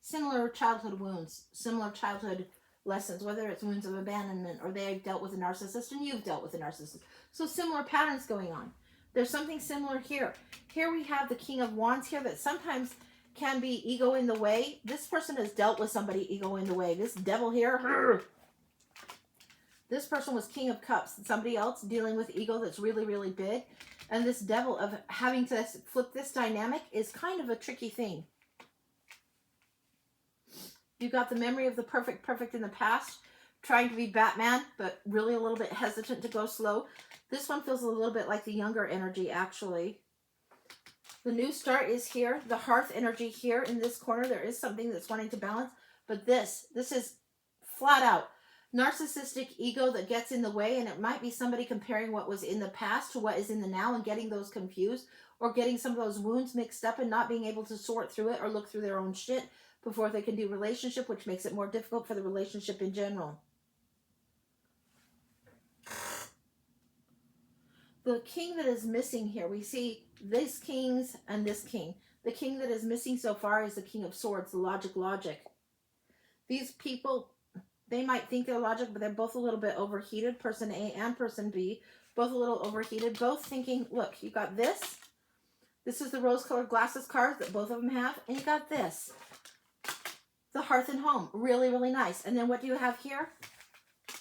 similar childhood wounds, similar childhood lessons, whether it's wounds of abandonment or they've dealt with a narcissist and you've dealt with a narcissist. So similar patterns going on. There's something similar here. Here we have the King of Wands here that sometimes can be ego in the way. This person has dealt with somebody ego in the way. This devil here, this person was King of Cups. Somebody else dealing with ego that's really, really big. And this devil of having to flip this dynamic is kind of a tricky thing. You got the memory of the perfect in the past, trying to be Batman, but really a little bit hesitant to go slow. This one feels a little bit like the younger energy, actually. The new start is here. The hearth energy here in this corner. There is something that's wanting to balance, but this is flat out narcissistic ego that gets in the way, and it might be somebody comparing what was in the past to what is in the now and getting those confused, or getting some of those wounds mixed up and not being able to sort through it or look through their own shit before they can do relationship, which makes it more difficult for the relationship in general. The king that is missing here, we see these kings and this king. The king that is missing so far is the King of Swords, the logic. These people, they might think they're logic, but they're both a little bit overheated. Person A and person B, both a little overheated, both thinking, look, you got this. This is the rose-colored glasses card that both of them have, and you got this. The hearth and home, really, really nice. And then what do you have here?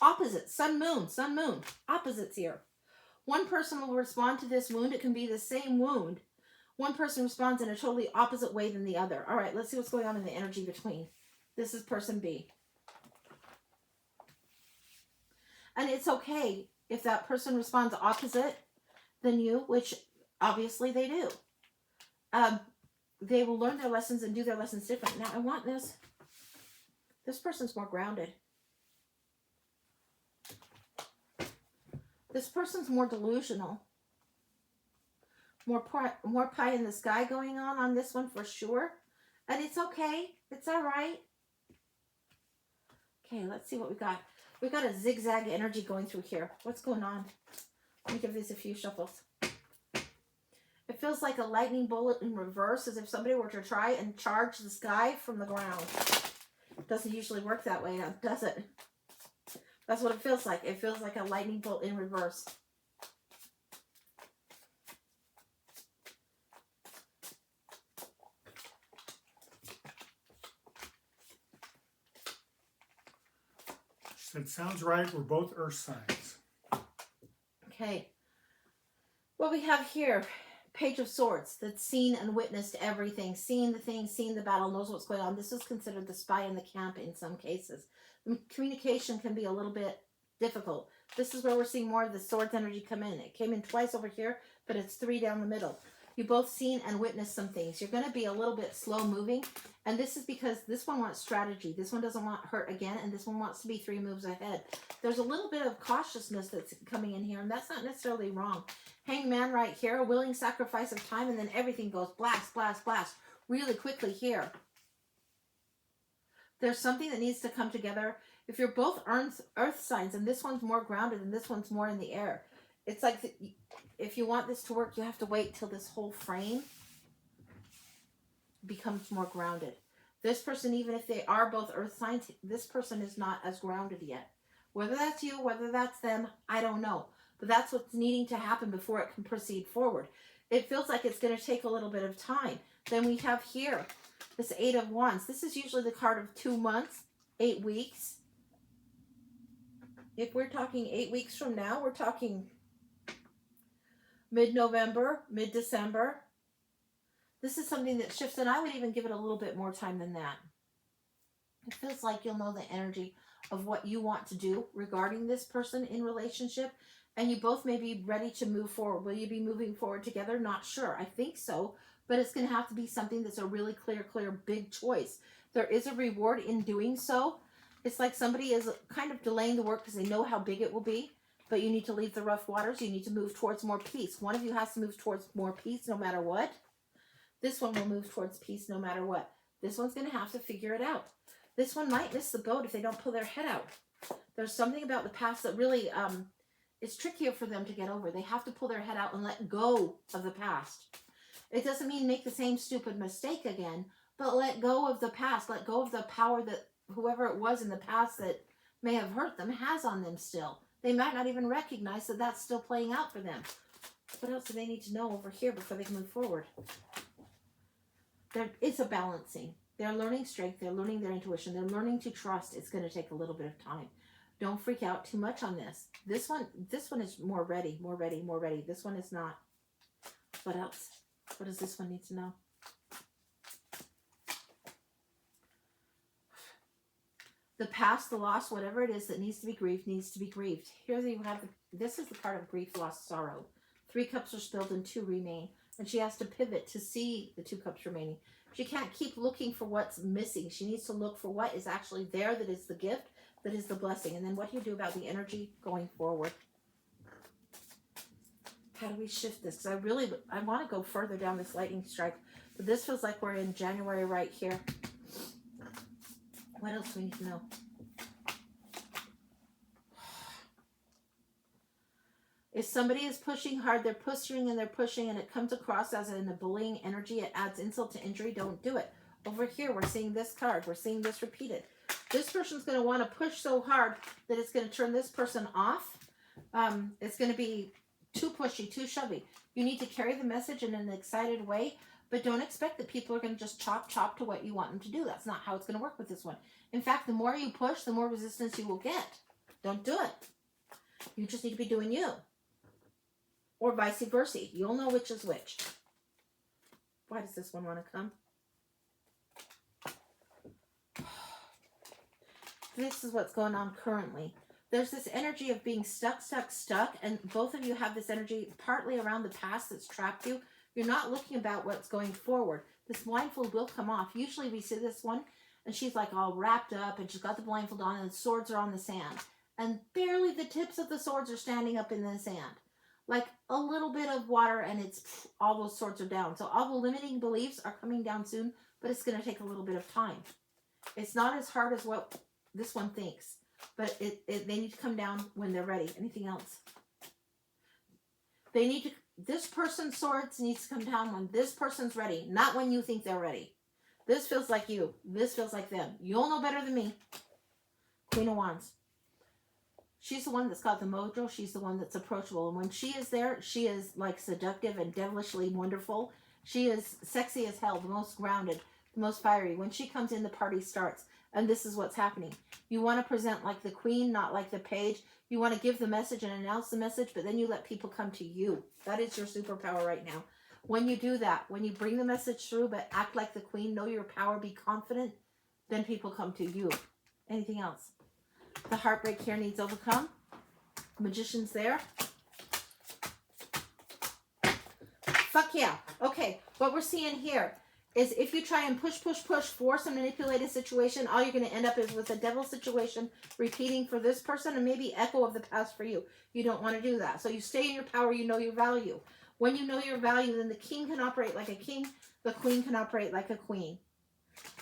Opposites, sun, moon, opposites here. One person will respond to this wound. It can be the same wound. One person responds in a totally opposite way than the other. All right, let's see what's going on in the energy between. This is person B. And it's okay if that person responds opposite than you, which obviously they do. They will learn their lessons and do their lessons different. Now, I want this. This person's more grounded. This person's more delusional. More pie in the sky going on this one for sure. And it's okay. It's all right. Okay, let's see what we got. We got a zigzag energy going through here. What's going on? Let me give these a few shuffles. It feels like a lightning bolt in reverse, as if somebody were to try and charge the sky from the ground. It doesn't usually work that way, does it? That's what it feels like. It feels like a lightning bolt in reverse. It sounds right. We're both earth signs. Okay. What we have here, Page of Swords, that's seen and witnessed everything, seen the thing, seen the battle, knows what's going on. This is considered the spy in the camp in some cases. The communication can be a little bit difficult. This is where we're seeing more of the swords energy come in. It came in twice over here, but it's 3 down the middle. You both seen and witnessed some things. You're going to be a little bit slow moving, and this is because this one wants strategy. This one doesn't want hurt again, and this one wants to be 3 moves ahead. There's a little bit of cautiousness that's coming in here, and that's not necessarily wrong. Hangman right here, a willing sacrifice of time, and then everything goes blast, blast, blast really quickly here. There's something that needs to come together. If you're both earth signs, and this one's more grounded and this one's more in the air, it's like if you want this to work, you have to wait till this whole frame becomes more grounded. This person, even if they are both earth signs, this person is not as grounded yet. Whether that's you, whether that's them, I don't know. But that's what's needing to happen before it can proceed forward. It feels like it's going to take a little bit of time. Then we have here this 8 of Wands. This is usually the card of 2 months, 8 weeks. If we're talking 8 weeks from now, we're talking mid-November, mid-December. This is something that shifts, and I would even give it a little bit more time than that. It feels like you'll know the energy of what you want to do regarding this person in relationship, and you both may be ready to move forward. Will you be moving forward together? Not sure. I think so, but it's going to have to be something that's a really clear, big choice. There is a reward in doing so. It's like somebody is kind of delaying the work because they know how big it will be, but you need to leave the rough waters. You need to move towards more peace. One of you has to move towards more peace no matter what. This one will move towards peace no matter what. This one's going to have to figure it out. This one might miss the boat if they don't pull their head out. There's something about the past that really is trickier for them to get over. They have to pull their head out and let go of the past. It doesn't mean make the same stupid mistake again, but let go of the past. Let go of the power that whoever it was in the past that may have hurt them has on them still. They might not even recognize that that's still playing out for them. What else do they need to know over here before they can move forward? It's a balancing. They're learning strength. They're learning their intuition. They're learning to trust. It's going to take a little bit of time. Don't freak out too much on this. This one is more ready, more ready, more ready. This one is not. What else? What does this one need to know? The past, the loss, whatever it is that needs to be grieved, needs to be grieved. Here you have, this is the part of grief, loss, sorrow. 3 cups are spilled and 2 remain. And she has to pivot to see the 2 cups remaining. She can't keep looking for what's missing. She needs to look for what is actually there, that is the gift, that is the blessing. And then what do you do about the energy going forward? How do we shift this? Because I want to go further down this lightning strike. But this feels like we're in January right here. What else do we need to know? If somebody is pushing hard, they're pushing and they're pushing, and it comes across as in a bullying energy, it adds insult to injury, don't do it. Over here, we're seeing this card. We're seeing this repeated. This person's going to want to push so hard that it's going to turn this person off. It's going to be too pushy, too shovey. You need to carry the message in an excited way, but don't expect that people are going to just chop to what you want them to do. That's not how it's going to work with this one. In fact, the more you push, the more resistance you will get. Don't do it. You just need to be doing you. Or vice versa. You'll know which is which. Why does this one want to come? This is what's going on currently. There's this energy of being stuck, and both of you have this energy partly around the past that's trapped you. You're not looking about what's going forward. This blindfold will come off. Usually we see this one, and she's like all wrapped up, and she's got the blindfold on, and the swords are on the sand. And barely the tips of the swords are standing up in the sand. Like a little bit of water, and it's all those swords are down. So all the limiting beliefs are coming down soon, but it's going to take a little bit of time. It's not as hard as what this one thinks, but they need to come down when they're ready. Anything else? This person's swords needs to come down when this person's ready, not when you think they're ready. This feels like you. This feels like them. You'll know better than me. Queen of Wands. She's the one that's got the mojo. She's the one that's approachable. And when she is there, she is like seductive and devilishly wonderful. She is sexy as hell, the most grounded, the most fiery. When she comes in, the party starts. And this is what's happening. You want to present like the queen, not like the page. You want to give the message and announce the message, but then you let people come to you. That is your superpower right now. When you do that, when you bring the message through, but act like the queen, know your power, be confident, then people come to you. Anything else? The heartbreak here needs overcome. Magician's there. Fuck yeah. Okay, what we're seeing here is if you try and push, force and manipulate a situation, all you're going to end up is with a devil situation repeating for this person and maybe echo of the past for you. You don't want to do that. So you stay in your power, you know your value. When you know your value, then the king can operate like a king, the queen can operate like a queen.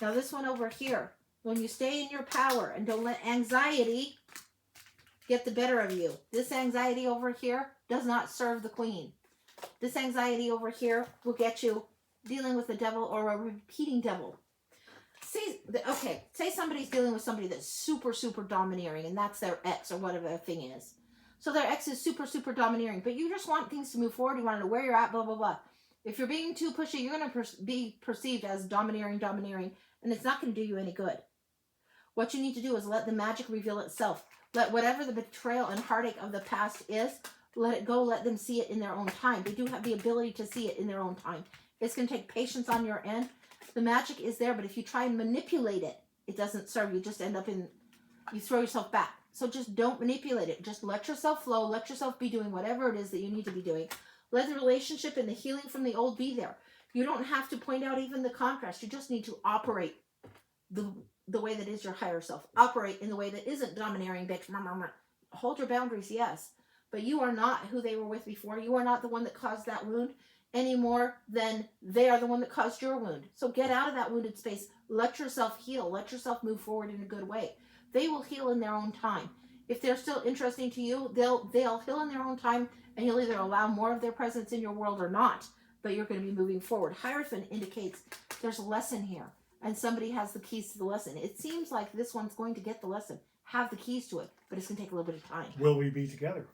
Now this one over here, when you stay in your power and don't let anxiety get the better of you. This anxiety over here does not serve the queen. This anxiety over here will get you dealing with the devil or a repeating devil. Say somebody's dealing with somebody that's super domineering, and that's their ex or whatever the thing is. So their ex is super domineering, but you just want things to move forward. You want to know where you're at, blah, blah, blah. If you're being too pushy, you're going to be perceived as domineering, and it's not going to do you any good. What you need to do is let the magic reveal itself. Let whatever the betrayal and heartache of the past is, let it go, let them see it in their own time. They do have the ability to see it in their own time. It's going to take patience on your end. The magic is there, but if you try and manipulate it, it doesn't serve. You just end up you throw yourself back. So just don't manipulate it. Just let yourself flow. Let yourself be doing whatever it is that you need to be doing. Let the relationship and the healing from the old be there. You don't have to point out even the contrast. You just need to operate the way that is your higher self. Operate in the way that isn't domineering, bitch. Hold your boundaries, yes. But you are not who they were with before. You are not the one that caused that wound any more than they are the one that caused your wound. So get out of that wounded space. Let yourself heal. Let yourself move forward in a good way. They will heal in their own time. If they're still interesting to you, they'll heal in their own time, and you'll either allow more of their presence in your world or not, but you're going to be moving forward. Hierophant indicates there's a lesson here, and somebody has the keys to the lesson. It seems like this one's going to get the lesson, have the keys to it, but it's going to take a little bit of time. Will we be together?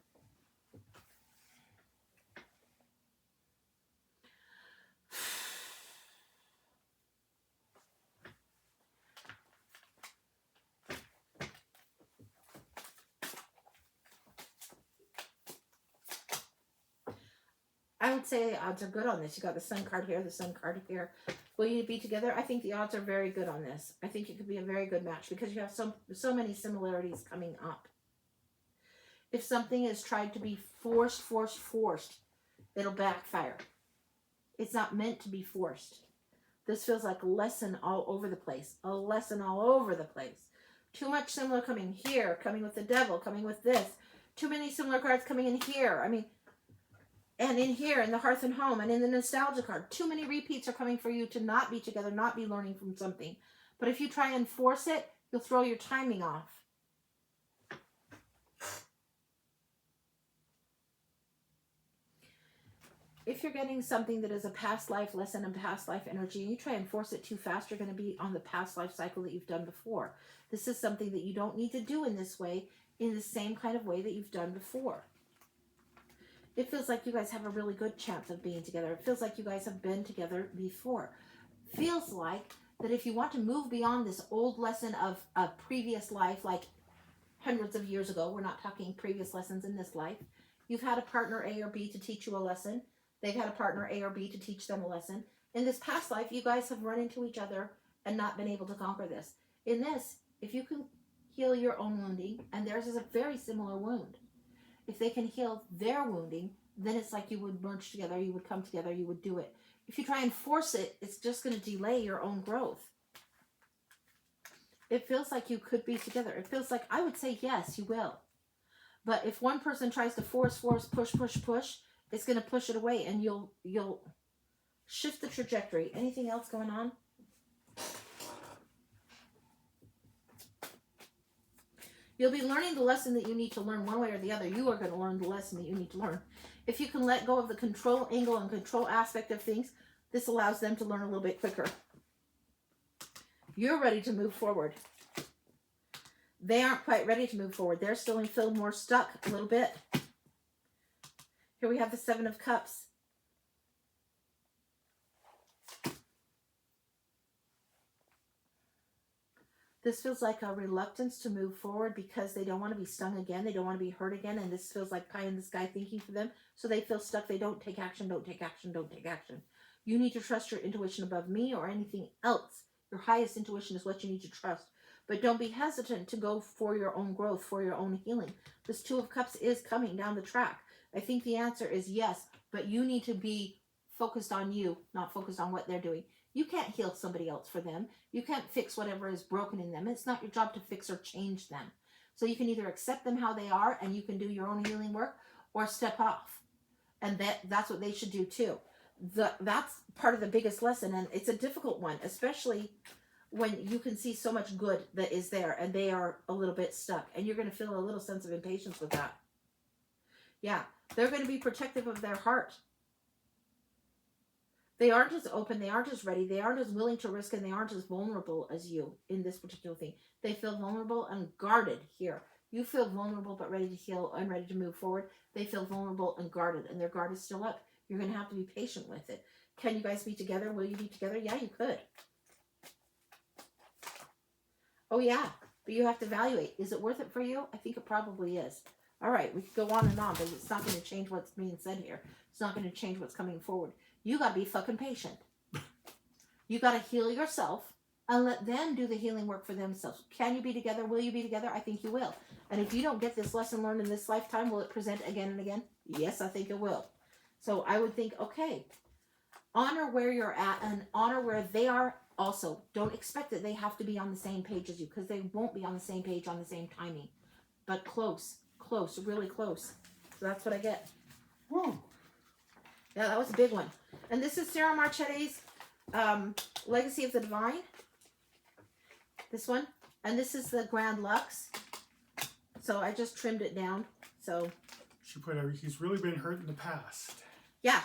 I would say the odds are good on this. You got the Sun card here, the Sun card here. Will you be together? I think the odds are very good on this. I think it could be a very good match because you have so many similarities coming up. If something is tried to be forced, it'll backfire. It's not meant to be forced. This feels like a lesson all over the place. A lesson all over the place. Too much similar coming here, coming with the Devil, coming with this. Too many similar cards coming in here. I mean, and in here, in the Hearth and Home, and in the Nostalgia card. Too many repeats are coming for you to not be together, not be learning from something. But if you try and force it, you'll throw your timing off. If you're getting something that is a past life lesson and past life energy, and you try and force it too fast, you're going to be on the past life cycle that you've done before. This is something that you don't need to do in this way, in the same kind of way that you've done before. It feels like you guys have a really good chance of being together. It feels like you guys have been together before. Feels like that if you want to move beyond this old lesson of a previous life, like hundreds of years ago, we're not talking previous lessons in this life. You've had a partner A or B to teach you a lesson. They've had a partner A or B to teach them a lesson. In this past life, you guys have run into each other and not been able to conquer this. In this, if you can heal your own wounding, and theirs is a very similar wound, if they can heal their wounding, then it's like you would merge together, you would come together, you would do it. If you try and force it, it's just going to delay your own growth. It feels like you could be together. It feels like, I would say yes, you will. But if one person tries to force, push, it's going to push it away, and you'll shift the trajectory. Anything else going on? You'll be learning the lesson that you need to learn one way or the other. You are going to learn the lesson that you need to learn. If you can let go of the control angle and control aspect of things, this allows them to learn a little bit quicker. You're ready to move forward. They aren't quite ready to move forward. They're still feel more stuck a little bit. Here we have the Seven of Cups. This feels like a reluctance to move forward because they don't want to be stung again. They don't want to be hurt again. And this feels like pie in the sky thinking for them. So they feel stuck. They don't take action, don't take action, don't take action. You need to trust your intuition above me or anything else. Your highest intuition is what you need to trust. But don't be hesitant to go for your own growth, for your own healing. This Two of Cups is coming down the track. I think the answer is yes, but you need to be focused on you, not focused on what they're doing. You can't heal somebody else for them. You can't fix whatever is broken in them. It's not your job to fix or change them. So you can either accept them how they are and you can do your own healing work, or step off. And that's what they should do too. That's part of the biggest lesson, and it's a difficult one, especially when you can see so much good that is there and they are a little bit stuck, and you're going to feel a little sense of impatience with that. Yeah, they're going to be protective of their heart. They aren't as open, they aren't as ready, they aren't as willing to risk, and they aren't as vulnerable as you in this particular thing. They feel vulnerable and guarded here. You feel vulnerable but ready to heal and ready to move forward. They feel vulnerable and guarded, and their guard is still up. You're going to have to be patient with it. Can you guys be together? Will you be together? Yeah, you could. Oh, yeah, but you have to evaluate. Is it worth it for you? I think it probably is. All right, we could go on and on, but it's not going to change what's being said here. It's not going to change what's coming forward. You got to be fucking patient. You got to heal yourself and let them do the healing work for themselves. Can you be together? Will you be together? I think you will. And if you don't get this lesson learned in this lifetime, will it present again and again? Yes, I think it will. So I would think, okay, honor where you're at and honor where they are. Also, don't expect that they have to be on the same page as you, because they won't be on the same page on the same timing. But close, really close. So that's what I get. Whoa. Yeah, that was a big one. And this is Sarah Marchetti's Legacy of the Divine. This one. And this is the Grand Lux. So I just trimmed it down. So She put, he's really been hurt in the past. yeah.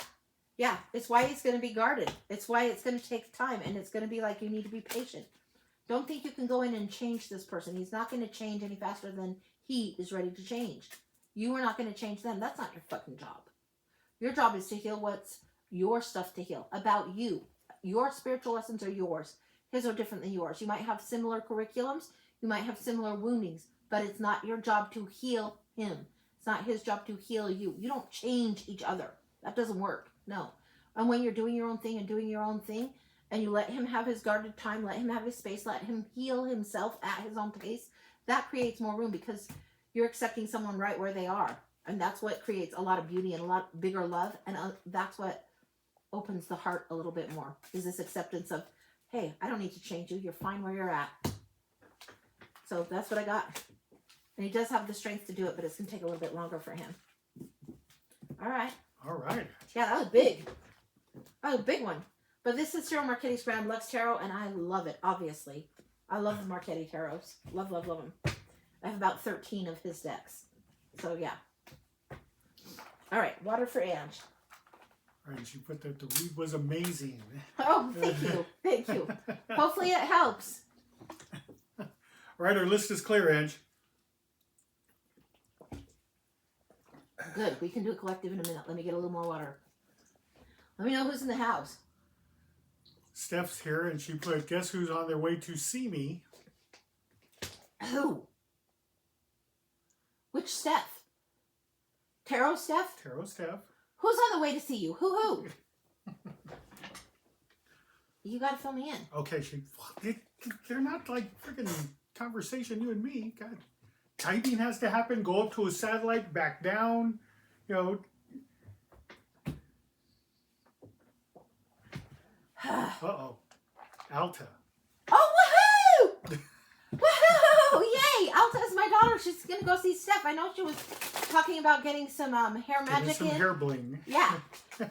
Yeah. It's why he's going to be guarded. It's why it's going to take time. And it's going to be like, you need to be patient. Don't think you can go in and change this person. He's not going to change any faster than he is ready to change. You are not going to change them. That's not your fucking job. Your job is to heal what's your stuff to heal. About you. Your spiritual lessons are yours. His are different than yours. You might have similar curriculums. You might have similar woundings. But it's not your job to heal him. It's not his job to heal you. You don't change each other. That doesn't work. No. And when you're doing your own thing and doing your own thing, and you let him have his guarded time, let him have his space, let him heal himself at his own pace, that creates more room because you're accepting someone right where they are. And that's what creates a lot of beauty and a lot bigger love. And that's what opens the heart a little bit more, is this acceptance of, hey, I don't need to change you. You're fine where you're at. So that's what I got. And he does have the strength to do it, but it's going to take a little bit longer for him. All right. All right. Yeah, that was big. That was a big one. But this is Cyril Marchetti's Grand Lux Tarot, and I love it, obviously. I love the Marchetti Tarots. Love, love, love them. I have about 13 of his decks. So, yeah. All right, water for Ange. All right, she put that the read was amazing. Oh, thank you. Thank you. Hopefully it helps. All right, our list is clear, Ange. Good. We can do a collective in a minute. Let me get a little more water. Let me know who's in the house. Steph's here, and she put, guess who's on their way to see me? Who? Which Steph? Tarot Steph? Tarot Steph. Who's on the way to see you? Who? You got to fill me in. Okay, they're not like freaking conversation, you and me. God. Typing has to happen, go up to a satellite, back down, you know. Uh-oh. Alta. Oh, woohoo! Woohoo! Yay! Alta is my daughter. She's going to go see Steph. I know she was talking about getting some hair magic some in. hair bling. Yeah.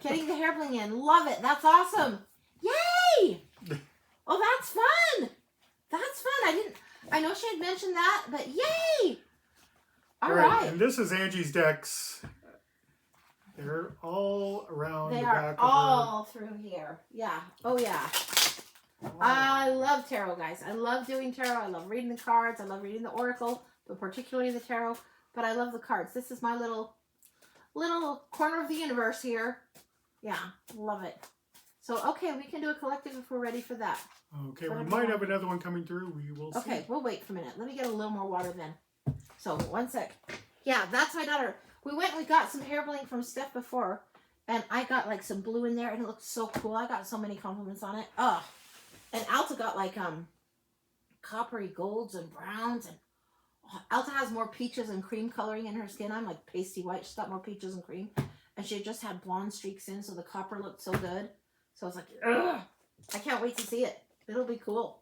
Getting the hair bling in. Love it. That's awesome. Yay! Oh, that's fun. That's fun. I know she had mentioned that, but yay! All right. And this is Angie's decks. They're all around They the are back all through here. Yeah. Oh, yeah. of her. I love tarot, guys. I love doing tarot. I love reading the cards. I love reading the oracle, but particularly the tarot. But I love the cards. This is my little corner of the universe here. Yeah, love it. So, okay, we can do a collective if we're ready for that. Okay, we might have another one coming through. We will see. Okay, we'll wait for a minute. Let me get a little more water then. So, one sec. Yeah, that's my daughter. We went and we got some hair bling from Steph before, and I got like some blue in there, and it looked so cool. I got so many compliments on it. Oh, and Alta got like coppery golds and browns, and Alta has more peaches and cream coloring in her skin. I'm like pasty white. She's got more peaches and cream, and she just had blonde streaks in, so the copper looked so good. So I was like, ugh, I can't wait to see it. It'll be cool.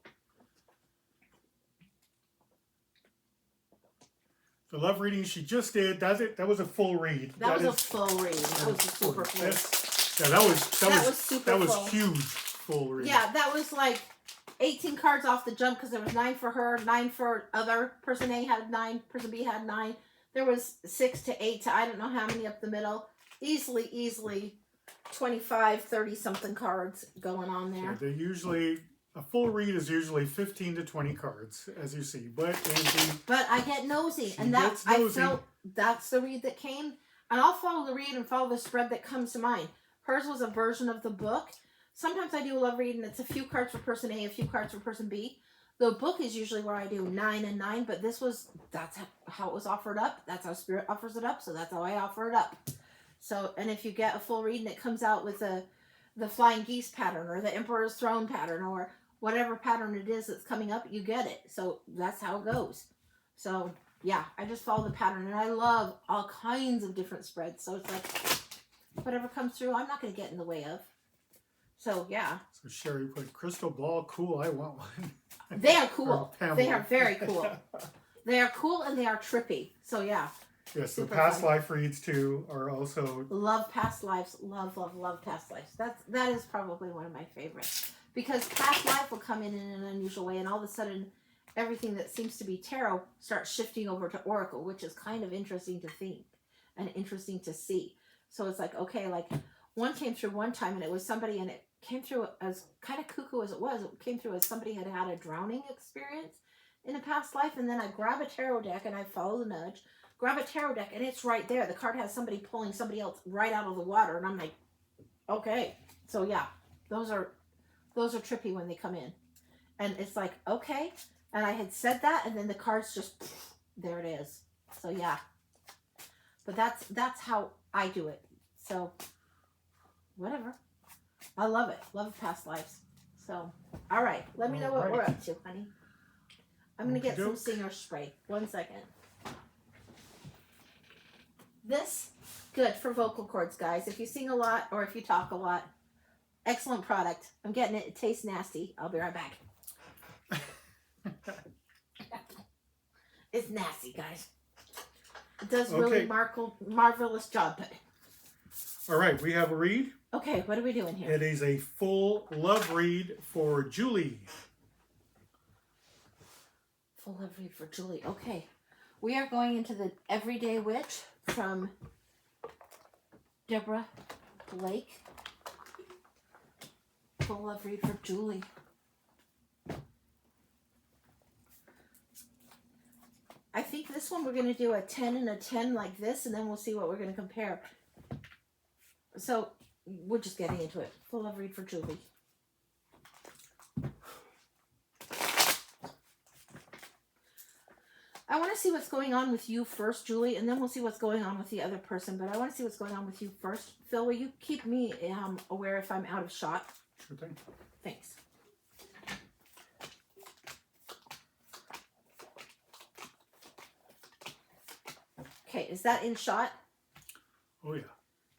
The love reading she just did, that was a full read. That was a full read. That was a super full. Yeah, that was super that was full. Huge full read. Yeah, that was like 18 cards off the jump because there was 9 for her, 9 for other. Person A had 9, person B had 9. There was 6 to 8 to I don't know how many up the middle. Easily 25, 30 something cards going on there. Yeah, they usually, a full read is usually 15 to 20 cards, as you see. But I get nosy, and gets nosy. I felt that's the read that came, and I'll follow the read and follow the spread that comes to mind. Hers was a version of the book. Sometimes I do a love read, and it's a few cards for person A, a few cards for person B. The book is usually where I do 9 and 9, but that's how it was offered up. That's how Spirit offers it up, so that's how I offer it up. So, and if you get a full read and it comes out with the flying geese pattern or the emperor's throne pattern or whatever pattern it is that's coming up, you get it. So that's how it goes. So yeah, I just follow the pattern, and I love all kinds of different spreads. So it's like whatever comes through, I'm not going to get in the way of. So yeah. So Sherry put crystal ball, cool. I want one. They are cool. They are very cool. They are cool and they are trippy. So yeah. Yes, the Super past fun. life reads too are also. Love past lives. Love past lives. That is probably one of my favorites, because past life will come in an unusual way, and all of a sudden everything that seems to be tarot starts shifting over to oracle, which is kind of interesting to think and interesting to see. So it's like, okay, like one came through one time and it was somebody, and it came through as kind of cuckoo as it was. It came through as somebody had had a drowning experience in a past life. And then I grab a tarot deck and I follow the nudge, grab a tarot deck, and it's right there. The card has somebody pulling somebody else right out of the water. And I'm like, okay. So yeah, those are trippy when they come in. And it's like, okay. And I had said that, and then the cards just, there it is. So yeah. But that's how I do it. So whatever. I love it. Love past lives. So, all right. Let me know what we're up to, honey. I'm going to get some singer spray. 1 second. This, good for vocal cords, guys. If you sing a lot or if you talk a lot, excellent product. I'm getting it. It tastes nasty. I'll be right back. It's nasty, guys. It does really marvelous job. But all right, we have a read. Okay, what are we doing here? It is a full love read for Julie. Full love read for Julie. Okay. We are going into the Everyday Witch from Deborah Blake. Full love read for Julie. I think this one we're going to do a 10 and a 10 like this, and then we'll see what we're going to compare. So we're just getting into it. Full love read for Julie. I want to see what's going on with you first, Julie, and then we'll see what's going on with the other person. But I want to see what's going on with you first. Phil, will you keep me aware if I'm out of shot? Sure thing. Thanks. Okay, is that in shot? Oh, yeah.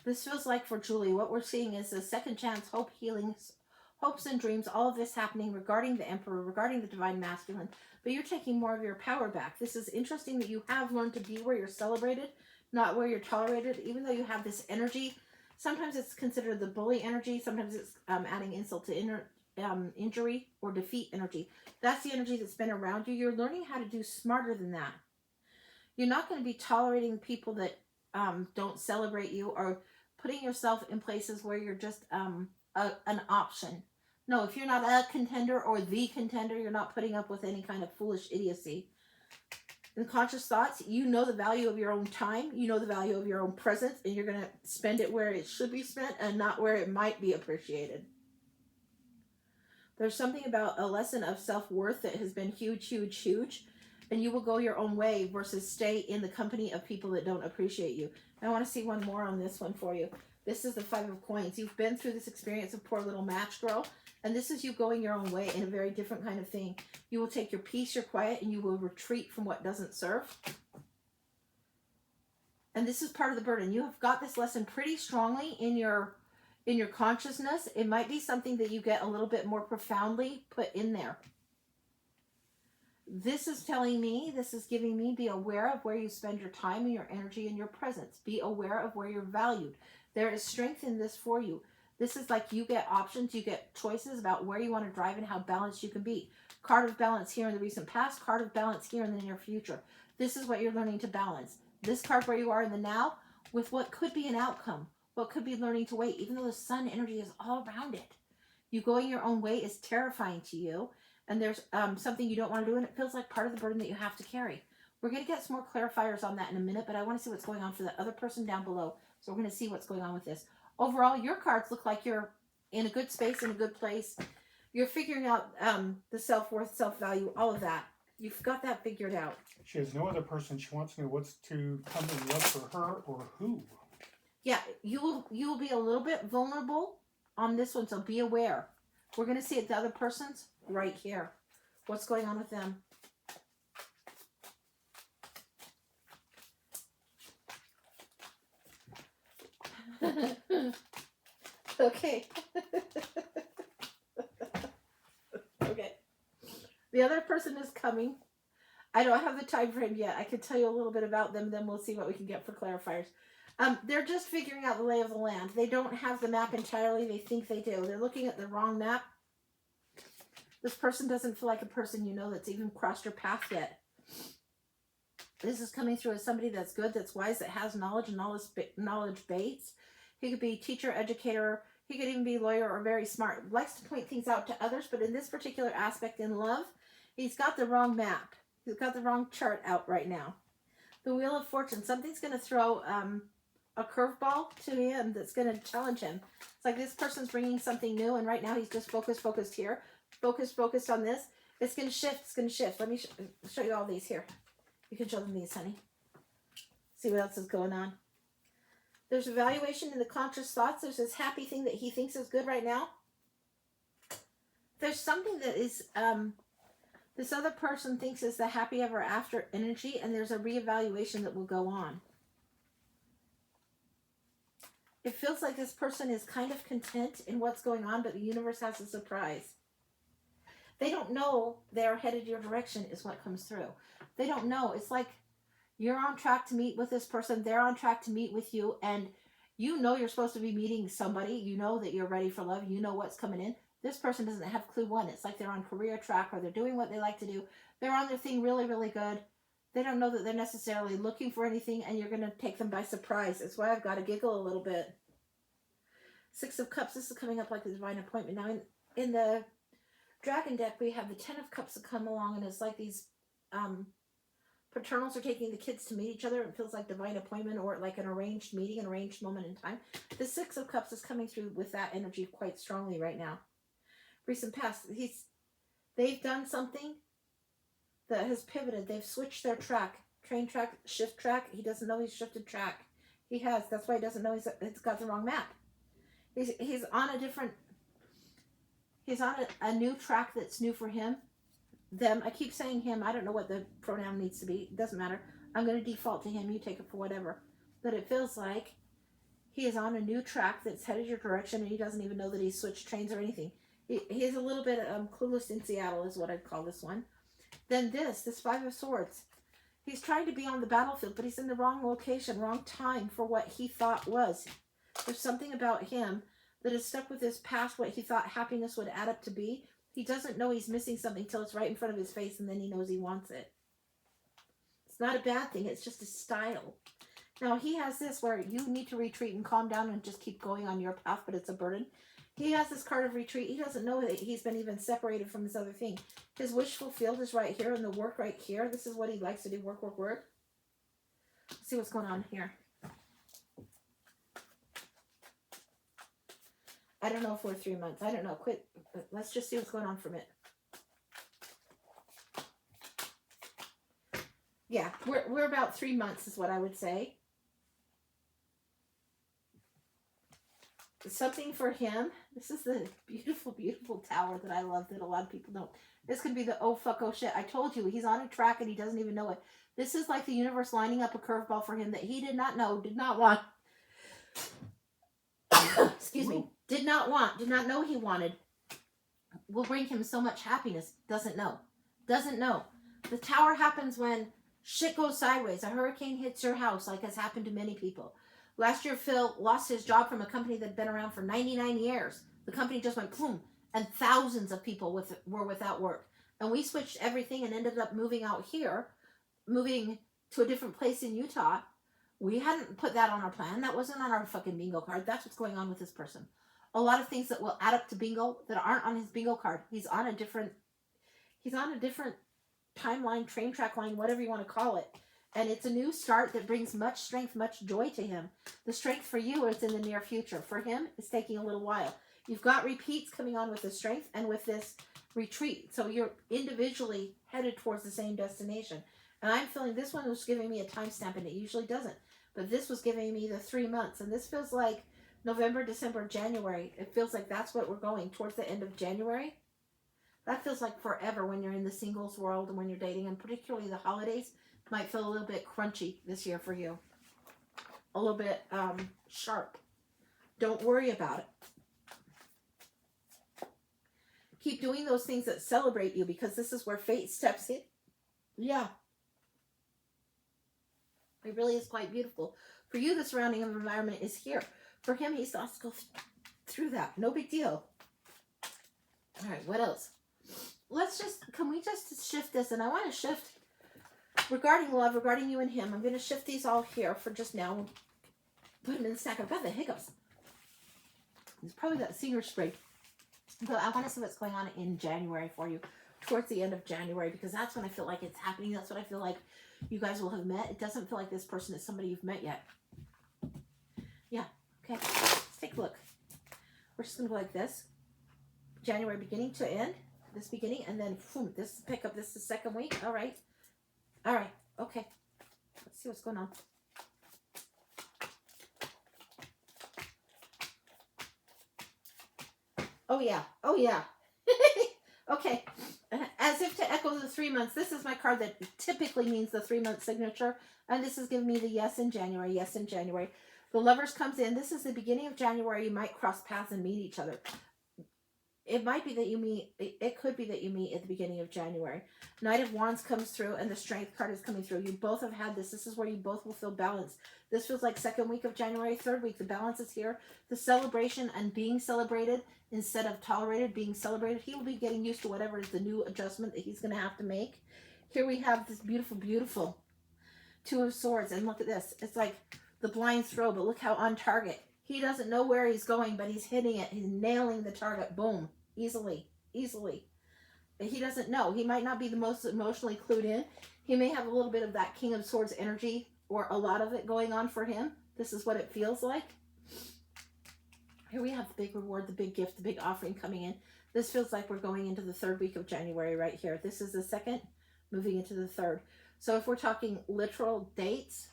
This feels like for Julie, what we're seeing is a second chance, hope, healings, hopes and dreams, all of this happening regarding the Emperor, regarding the Divine Masculine. But you're taking more of your power back. This is interesting that you have learned to be where you're celebrated, not where you're tolerated, even though you have this energy. Sometimes it's considered the bully energy. Sometimes it's adding insult to injury or defeat energy. That's the energy that's been around you. You're learning how to do smarter than that. You're not going to be tolerating people that don't celebrate you, or putting yourself in places where you're just an option. No, if you're not a contender or the contender, you're not putting up with any kind of foolish idiocy. In conscious thoughts, you know the value of your own time, you know the value of your own presence, and you're going to spend it where it should be spent and not where it might be appreciated. There's something about a lesson of self-worth that has been huge, huge, huge. And you will go your own way versus stay in the company of people that don't appreciate you. I want to see one more on this one for you. This is the 5 of Coins. You've been through this experience of poor little match girl. And this is you going your own way in a very different kind of thing. You will take your peace, your quiet, and you will retreat from what doesn't serve. And this is part of the burden. You have got this lesson pretty strongly in your consciousness. It might be something that you get a little bit more profoundly put in there. This is telling me, this is giving me, be aware of where you spend your time and your energy and your presence. Be aware of where you're valued. There is strength in this for you. This is like you get options, you get choices about where you want to drive and how balanced you can be. Card of balance here in the recent past, card of balance here in the near future. This is what you're learning to balance. This card where you are in the now with what could be an outcome, what could be learning to wait, even though the sun energy is all around it. You going your own way is terrifying to you. And there's something you don't want to do, and it feels like part of the burden that you have to carry. We're going to get some more clarifiers on that in a minute, but I want to see what's going on for the other person down below. So we're going to see what's going on with this. Overall, your cards look like you're in a good space, in a good place. You're figuring out the self-worth, self-value, all of that. You've got that figured out. She has no other person. She wants to know what's to come in love for her or who. Yeah, you will be a little bit vulnerable on this one, so be aware. We're going to see it the other person's right here. What's going on with them? Okay. Okay. The other person is coming. I don't have the time frame yet. I can tell you a little bit about them, then we'll see what we can get for clarifiers. They're just figuring out the lay of the land. They don't have the map entirely. They think they do. They're looking at the wrong map. This person doesn't feel like a person you know that's even crossed your path yet. This is coming through as somebody that's good, that's wise, that has knowledge and knowledge base. He could be teacher, educator. He could even be lawyer or very smart. Likes to point things out to others, but in this particular aspect in love, he's got the wrong map. He's got the wrong chart out right now. The Wheel of Fortune. Something's going to throw a curveball to him that's going to challenge him. It's like this person's bringing something new, and right now he's just focused here. Focused on this. It's going to shift. It's going to shift. Let me show you all these here. You can show them these, honey. See what else is going on. There's evaluation in the conscious thoughts. There's this happy thing that he thinks is good right now. There's something that is, this other person thinks is the happy ever after energy, and there's a reevaluation that will go on. It feels like this person is kind of content in what's going on, but the universe has a surprise. They don't know they're headed your direction is what comes through. They don't know. It's like you're on track to meet with this person. They're on track to meet with you. And you know you're supposed to be meeting somebody. You know that you're ready for love. You know what's coming in. This person doesn't have clue one. It's like they're on career track or they're doing what they like to do. They're on their thing really, really good. They don't know that they're necessarily looking for anything, and you're going to take them by surprise. That's why I've got to giggle a little bit. Six of Cups. This is coming up like the Divine Appointment. Now, in the Dragon deck, we have the Ten of Cups that come along, and it's like these paternals are taking the kids to meet each other. It feels like divine appointment or like an arranged meeting, an arranged moment in time. The Six of Cups is coming through with that energy quite strongly right now. Recent past, they've done something that has pivoted. They've switched their track. Train track, shift track. He doesn't know he's shifted track. He has. That's why he doesn't know it's got the wrong map. He's on a different... He's on a new track that's new for him. Them. I keep saying him. I don't know what the pronoun needs to be. It doesn't matter. I'm going to default to him. You take it for whatever. But it feels like he is on a new track that's headed your direction, and he doesn't even know that he's switched trains or anything. He's a little bit clueless in Seattle is what I'd call this one. Then this Five of Swords. He's trying to be on the battlefield, but he's in the wrong location, wrong time for what he thought was. There's something about him that is stuck with his past, what he thought happiness would add up to be. He doesn't know he's missing something till it's right in front of his face, and then he knows he wants it. It's not a bad thing. It's just a style. Now, he has this where you need to retreat and calm down and just keep going on your path, but it's a burden. He has this card of retreat. He doesn't know that he's been even separated from this other thing. His wish fulfilled is right here, and the work right here. This is what he likes to do, work, work, work. Let's see what's going on here. I don't know if we're 3 months. I don't know. Quit. Let's just see what's going on from it. Yeah, we're about 3 months is what I would say. Something for him. This is the beautiful, beautiful tower that I love that a lot of people don't. This could be the oh fuck, oh shit. I told you, he's on a track and he doesn't even know it. This is like the universe lining up a curveball for him that he did not know, did not want. Excuse me. Did not know he wanted. Will bring him so much happiness. Doesn't know. The tower happens when shit goes sideways. A hurricane hits your house, like has happened to many people. Last year, Phil lost his job from a company that had been around for 99 years. The company just went boom, and thousands of people were without work. And we switched everything and ended up moving out here, moving to a different place in Utah. We hadn't put that on our plan. That wasn't on our fucking bingo card. That's what's going on with this person. A lot of things that will add up to bingo that aren't on his bingo card. He's on a different timeline, train track line, whatever you want to call it. And it's a new start that brings much strength, much joy to him. The strength for you is in the near future. For him, it's taking a little while. You've got repeats coming on with the strength and with this retreat. So you're individually headed towards the same destination. And I'm feeling this one was giving me a timestamp, and it usually doesn't. But this was giving me the 3 months. And this feels like November, December, January. It feels like that's what we're going towards the end of January. That feels like forever when you're in the singles world and when you're dating, and particularly the holidays might feel a little bit crunchy this year for you. A little bit sharp. Don't worry about it. Keep doing those things that celebrate you, because this is where fate steps in. Yeah. It really is quite beautiful. For you, the surrounding environment is here. For him, he still has to go through that. No big deal. All right, what else? can we just shift this? And I want to shift regarding love, regarding you and him. I'm going to shift these all here for just now. Put them in the stack. I've got the hiccups. It's probably that singer spray. But I want to see what's going on in January for you, towards the end of January, because that's when I feel like it's happening. That's when I feel like you guys will have met. It doesn't feel like this person is somebody you've met yet. Yeah. Okay. Let's take a look. We're just going to go like this. January beginning to end. This beginning. And then boom, this pick up. This is the second week. All right. All right. Okay. Let's see what's going on. Oh, yeah. Oh, yeah. Okay. As if to echo the 3 months, this is my card that typically means the 3 month signature. And this is giving me the yes in January. Yes in January. The Lovers comes in. This is the beginning of January. You might cross paths and meet each other. It might be that you meet, it could be that you meet at the beginning of January. Knight of Wands comes through and the Strength card is coming through. You both have had this. This is where you both will feel balanced. This feels like second week of January, third week. The balance is here. The celebration and being celebrated instead of tolerated, being celebrated. He will be getting used to whatever is the new adjustment that he's going to have to make. Here we have this beautiful, beautiful Two of Swords. And look at this. It's like the blind throw, but look how on target. He doesn't know where he's going, but he's hitting it. He's nailing the target. Boom. Easily. He doesn't know. He might not be the most emotionally clued in. He may have a little bit of that King of Swords energy, or a lot of it going on for him. This is what it feels like. Here we have the big reward, the big gift, the big offering coming in. This feels like we're going into the third week of January right here. This is the second, moving into the third. So if we're talking literal dates,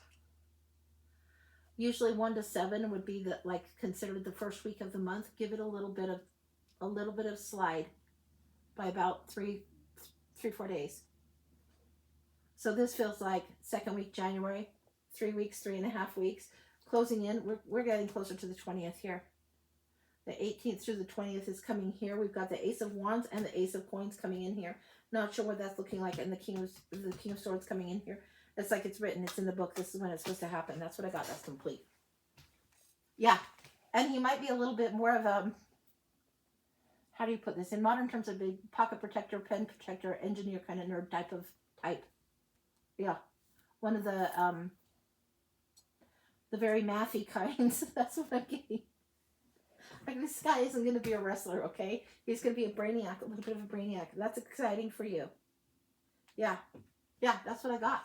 usually 1 to 7 would be the considered the first week of the month. Give it a little bit of slide by about 3-4 days. So this feels like second week January, 3 weeks, 3.5 weeks, closing in. We're getting closer to the 20th here. The 18th through the 20th is coming here. We've got the Ace of Wands and the Ace of Coins coming in here. Not sure what that's looking like, and the King of Swords coming in here. It's like it's written. It's in the book. This is when it's supposed to happen. That's what I got. That's complete. Yeah, and he might be a little bit more of a, how do you put this? In modern terms, a big pocket protector, pen protector, engineer kind of nerd type. Yeah. One of the very mathy kinds. That's what I'm getting. Like, this guy isn't going to be a wrestler, okay? He's going to be a brainiac, a little bit of a brainiac. That's exciting for you. Yeah. Yeah, that's what I got.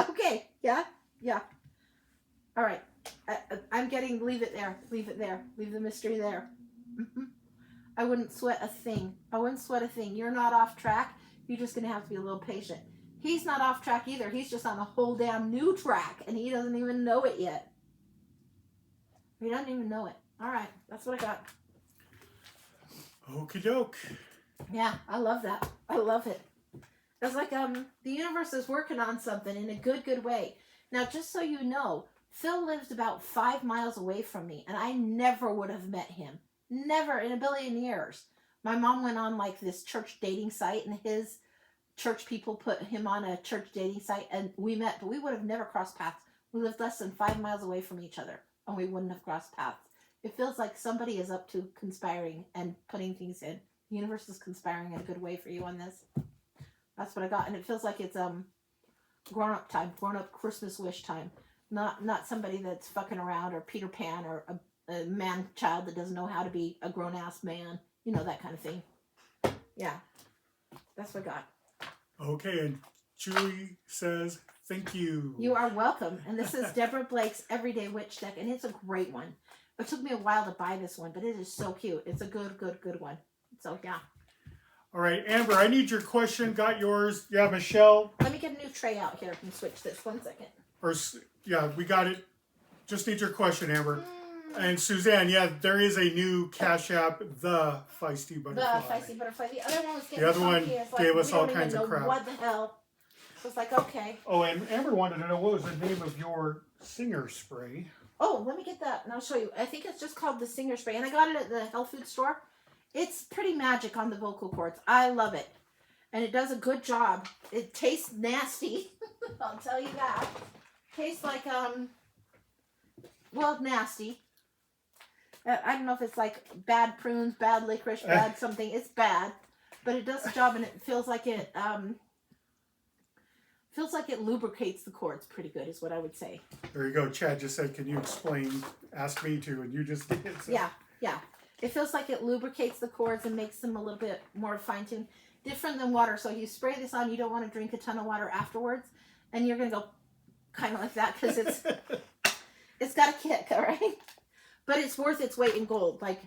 Okay. Yeah. Yeah. All right. I'm getting, leave it there. Leave it there. Leave the mystery there. I wouldn't sweat a thing. You're not off track. You're just going to have to be a little patient. He's not off track either. He's just on a whole damn new track, and he doesn't even know it yet. He doesn't even know it. All right. That's what I got. Okie doke. Yeah, I love that. I love it. It's like the universe is working on something in a good way. Now, just so you know, Phil lives about 5 miles away from me, and I never would have met him. Never in a billion years. My mom went on like this church dating site, and his church people put him on a church dating site, and we met, but we would have never crossed paths. We lived less than 5 miles away from each other, and we wouldn't have crossed paths. It feels like somebody is up to conspiring and putting things in. The universe is conspiring in a good way for you on this. That's what I got, and it feels like it's grown-up time, grown-up Christmas wish time. Not somebody that's fucking around, or Peter Pan, or a man-child that doesn't know how to be a grown-ass man. You know, that kind of thing. Yeah. That's what I got. Okay, and Julie says, thank you. You are welcome. And this is Deborah Blake's Everyday Witch deck, and it's a great one. It took me a while to buy this one, but it is so cute. It's a good one. So, yeah. All right, Amber, I need your question. Got yours. Yeah, Michelle. Let me get a new tray out here and switch this. 1 second. Yeah, we got it. Just need your question, Amber. And Suzanne, yeah, there is a new Cash App, The Feisty Butterfly. The Feisty Butterfly. The other one was getting The other one gave us all kinds of crap. What the hell? I was like, okay. Oh, and Amber wanted to know what was the name of your singer spray. Oh, let me get that and I'll show you. I think it's just called the Singer Spray, and I got it at the health food store. It's pretty magic on the vocal cords. I love it. And it does a good job. It tastes nasty. I'll tell you that. Tastes like, well, nasty. I don't know if it's like bad prunes, bad licorice, bad something. It's bad, but it does the job, and it feels like it lubricates the cords pretty good, is what I would say. There you go. Chad just said, "Can you explain?" Ask me to, and you just did. So. Yeah. It feels like it lubricates the cords and makes them a little bit more fine-tuned. Different than water. So you spray this on, you don't want to drink a ton of water afterwards, and you're going to go kind of like that because it's got a kick, all right? But it's worth its weight in gold. Like,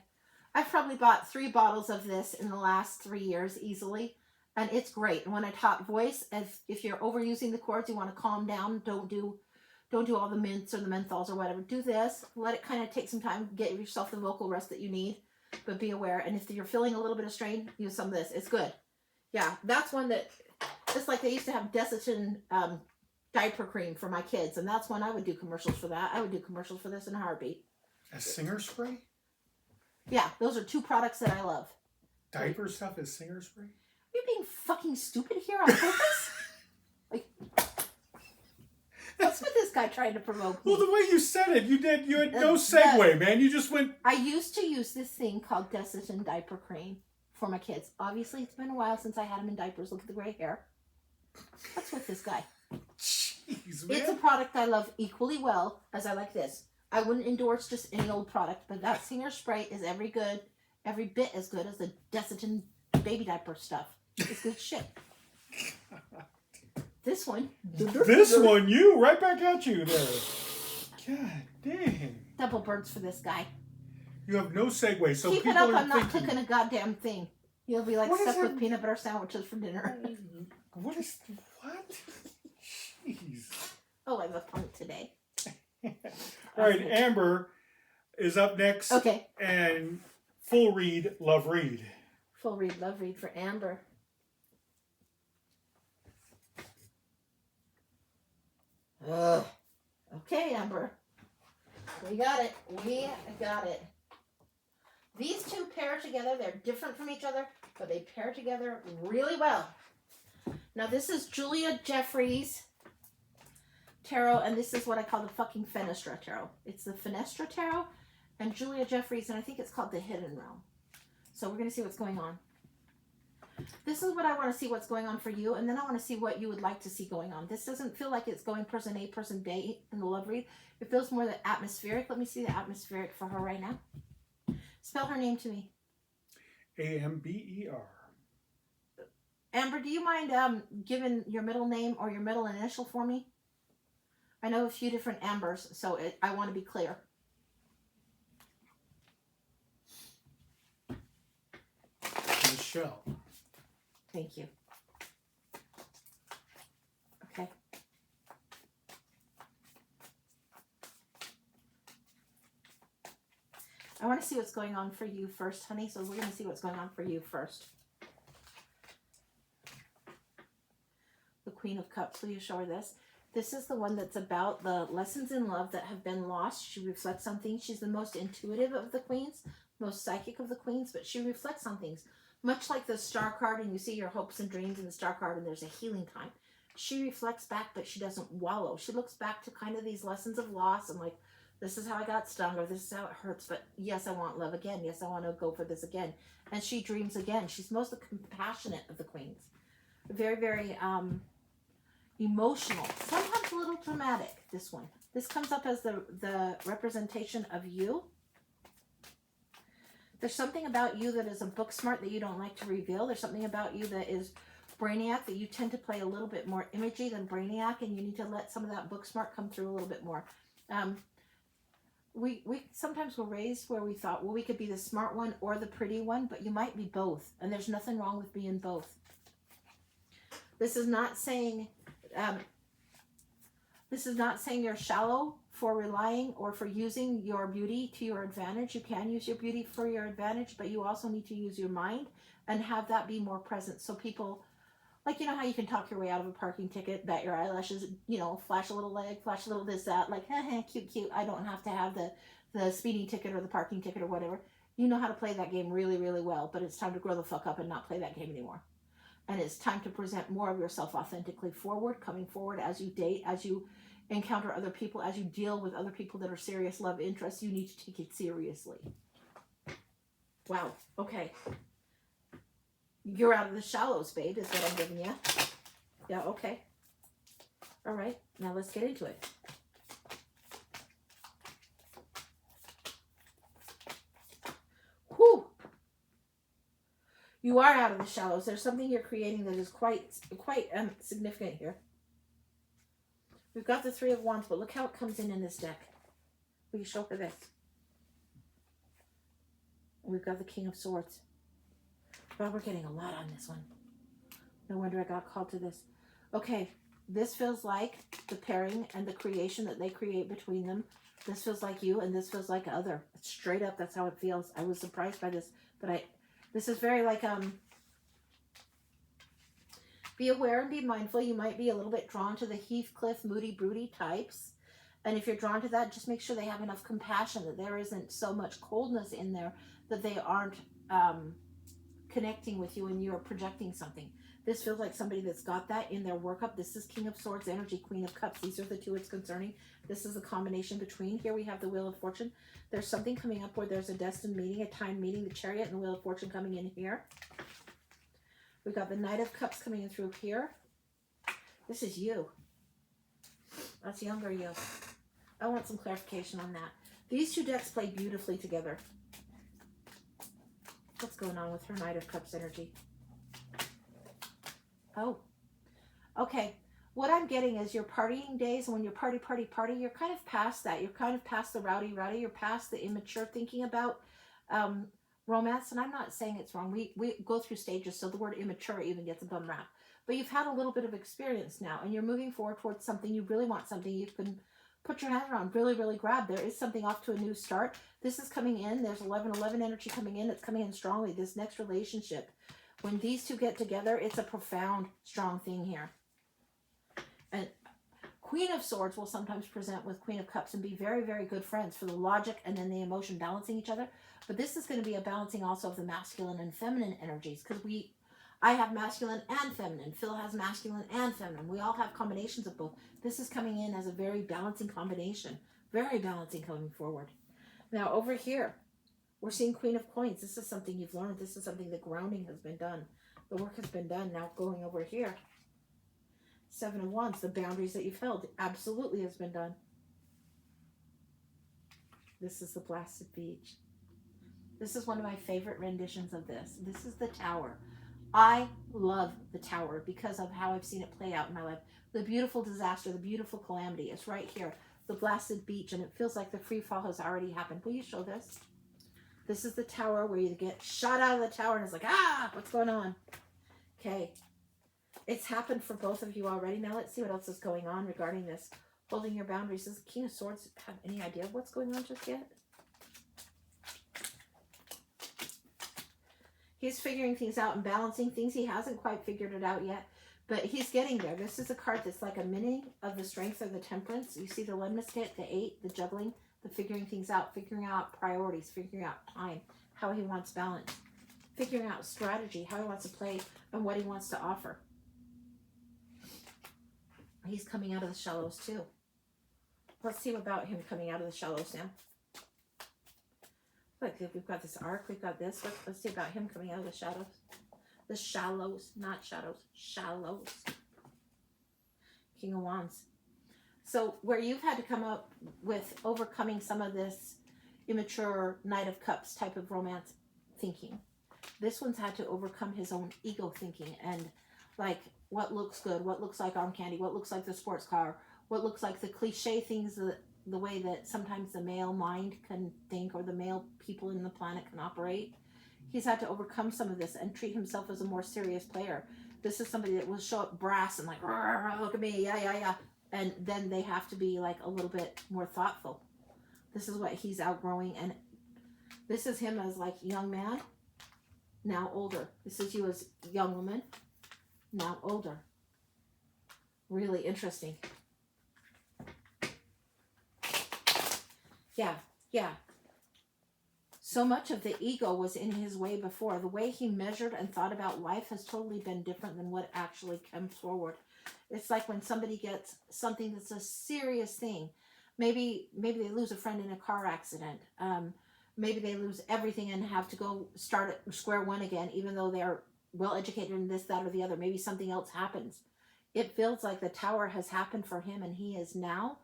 I've probably bought 3 bottles of this in the last 3 years easily, and it's great. And when I talk voice, if you're overusing the cords, you want to calm down, don't do all the mints or the menthols or whatever. Do this. Let it kind of take some time. Get yourself the vocal rest that you need. But be aware. And if you're feeling a little bit of strain, use some of this. It's good. Yeah, that's one that... It's like they used to have Desitin diaper cream for my kids. And that's one I would do commercials for that. I would do commercials for this in a heartbeat. A Singer spray? Yeah, those are 2 products that I love. Diaper stuff is Singer spray? Are you being fucking stupid here on purpose? Like... What's with this guy trying to provoke me? Well, the way you said it, you had no segue, man. You just went... I used to use this thing called Desitin diaper cream for my kids. Obviously, it's been a while since I had them in diapers. Look at the gray hair. What's with this guy? Jeez, man. It's a product I love equally well as I like this. I wouldn't endorse just any old product, but that Singer spray is every bit as good as the Desitin baby diaper stuff. It's good shit. This one. This one, you, right back at you there. God dang. Double birds for this guy. You have no segue, so keep people it up, are I'm not thinking, cooking a goddamn thing. You'll be like What is stuck with it? peanut butter sandwiches for dinner. What? Jeez. Oh, I'm a punk today. All right, Amber is up next. Okay. And full read, love read. Full read, love read for Amber. Ugh. Okay, Amber. We got it. We got it. These 2 pair together. They're different from each other, but they pair together really well. Now, this is Julia Jeffries tarot, and this is what I call the fucking Fenestra tarot. It's the Fenestra tarot and Julia Jeffries, and I think it's called the Hidden Realm. So we're going to see what's going on. This is what I want to see what's going on for you, and then I want to see what you would like to see going on. This doesn't feel like it's going person A, person B in the love read. It feels more the atmospheric. Let me see the atmospheric for her right now. Spell her name to me. Amber. Amber, do you mind giving your middle name or your middle initial for me? I know a few different Ambers, so I want to be clear. Michelle. Thank you. Okay. I want to see what's going on for you first, honey. So we're going to see what's going on for you first. The Queen of Cups. Will you show her this? This is the one that's about the lessons in love that have been lost. She reflects on things. She's the most intuitive of the queens, most psychic of the queens, but she reflects on things. Much like the Star card, and you see your hopes and dreams in the Star card, and there's a healing time. She reflects back, but she doesn't wallow. She looks back to kind of these lessons of loss and like, this is how I got stung, or this is how it hurts, but yes, I want love again. Yes, I want to go for this again. And she dreams again. She's most compassionate of the queens. Very, very emotional. Sometimes a little dramatic, this one. This comes up as the representation of you. There's something about you that is a book smart that you don't like to reveal. There's something about you that is Brainiac, that you tend to play a little bit more imagey than Brainiac, and you need to let some of that book smart come through a little bit more. We sometimes were raised where we thought, well, we could be the smart one or the pretty one, but you might be both, and there's nothing wrong with being both. This is not saying you're shallow for relying or for using your beauty to your advantage. You can use your beauty for your advantage, but you also need to use your mind and have that be more present. So people, like, you know how you can talk your way out of a parking ticket, bat your eyelashes, you know, flash a little leg, flash a little this, that, like, cute, cute. I don't have to have the speeding ticket or the parking ticket or whatever. You know how to play that game really, really well, but it's time to grow the fuck up and not play that game anymore. And it's time to present more of yourself authentically forward, coming forward as you date, as you encounter other people, as you deal with other people that are serious love interests. You need to take it seriously. Wow. Okay. You're out of the shallows, babe, is what I'm giving you. Yeah, okay. All right. Now let's get into it. Whew. You are out of the shallows. There's something you're creating that is quite significant here. We've got the Three of Wands, but look how it comes in this deck. Will you show her this? We've got the King of Swords. Well, we're getting a lot on this one. No wonder I got called to this. Okay, this feels like the pairing and the creation that they create between them. This feels like you, and this feels like other. Straight up, that's how it feels. I was surprised by this, but this is very like, be aware and be mindful. You might be a little bit drawn to the Heathcliff, moody, broody types. And if you're drawn to that, just make sure they have enough compassion, that there isn't so much coldness in there that they aren't connecting with you and you're projecting something. This feels like somebody that's got that in their workup. This is King of Swords energy, Queen of Cups. These are the two it's concerning. This is a combination between. Here we have the Wheel of Fortune. There's something coming up where there's a destined meeting, a time meeting, the Chariot and the Wheel of Fortune coming in here. We've got the Knight of Cups coming in through here. This is you. That's younger you. I want some clarification on that. These two decks play beautifully together. What's going on with her Knight of Cups energy? Oh, okay. What I'm getting is your partying days, and when you're party, you're kind of past that. You're kind of past the rowdy. You're past the immature thinking about romance. And I'm not saying it's wrong. We go through stages, so the word immature even gets a bum rap. But you've had a little bit of experience now, and you're moving forward towards something. You really want something you can put your hand around, really, really grab. There is something off to a new start. This is coming in. There's 11-11 energy coming in. It's coming in strongly. This next relationship, when these two get together, it's a profound, strong thing here. And Queen of Swords will sometimes present with Queen of Cups and be very, very good friends for the logic and then the emotion balancing each other. But this is going to be a balancing also of the masculine and feminine energies, because I have masculine and feminine. Phil has masculine and feminine. We all have combinations of both. This is coming in as a very balancing combination. Very balancing coming forward. Now over here, we're seeing Queen of Coins. This is something you've learned. This is something the grounding has been done. The work has been done. Now going over here, Seven of Wands, the boundaries that you've held absolutely has been done. This is the Blasted Beach. This is one of my favorite renditions of this. This is the Tower. I love the Tower because of how I've seen it play out in my life. The beautiful disaster, the beautiful calamity. It's right here. The Blasted Beach, and it feels like the free fall has already happened. Will you show this? This is the Tower where you get shot out of the tower and it's like, ah, what's going on? Okay. It's happened for both of you already. Now let's see what else is going on regarding this. Holding your boundaries. Does the King of Swords have any idea of what's going on just yet? He's figuring things out and balancing things. He hasn't quite figured it out yet, but he's getting there. This is a card that's like a mini of the Strength or the Temperance. You see the Lemniscate, the 8, the juggling, the figuring things out, figuring out priorities, figuring out time, how he wants balance, figuring out strategy, how he wants to play, and what he wants to offer. He's coming out of the shallows too. Let's see about him coming out of the shallows now. Look, we've got this arc, we've got this. Let's see about him coming out of the shadows. The shallows, not shadows, shallows. King of Wands. So where you've had to come up with overcoming some of this immature Knight of Cups type of romance thinking, this one's had to overcome his own ego thinking and like what looks good, what looks like arm candy, what looks like the sports car, what looks like the cliche things that the way that sometimes the male mind can think or the male people in the planet can operate. He's had to overcome some of this and treat himself as a more serious player. This is somebody that will show up brass and like, look at me, yeah. And then they have to be like a little bit more thoughtful. This is what he's outgrowing. And this is him as like young man, now older. This is you as young woman, now older. Really interesting. Yeah. So much of the ego was in his way before. The way he measured and thought about life has totally been different than what actually comes forward. It's like when somebody gets something that's a serious thing. Maybe they lose a friend in a car accident. Maybe they lose everything and have to go start at square one again, even though they're well educated in this, that, or the other. Maybe something else happens. It feels like the tower has happened for him, and he is now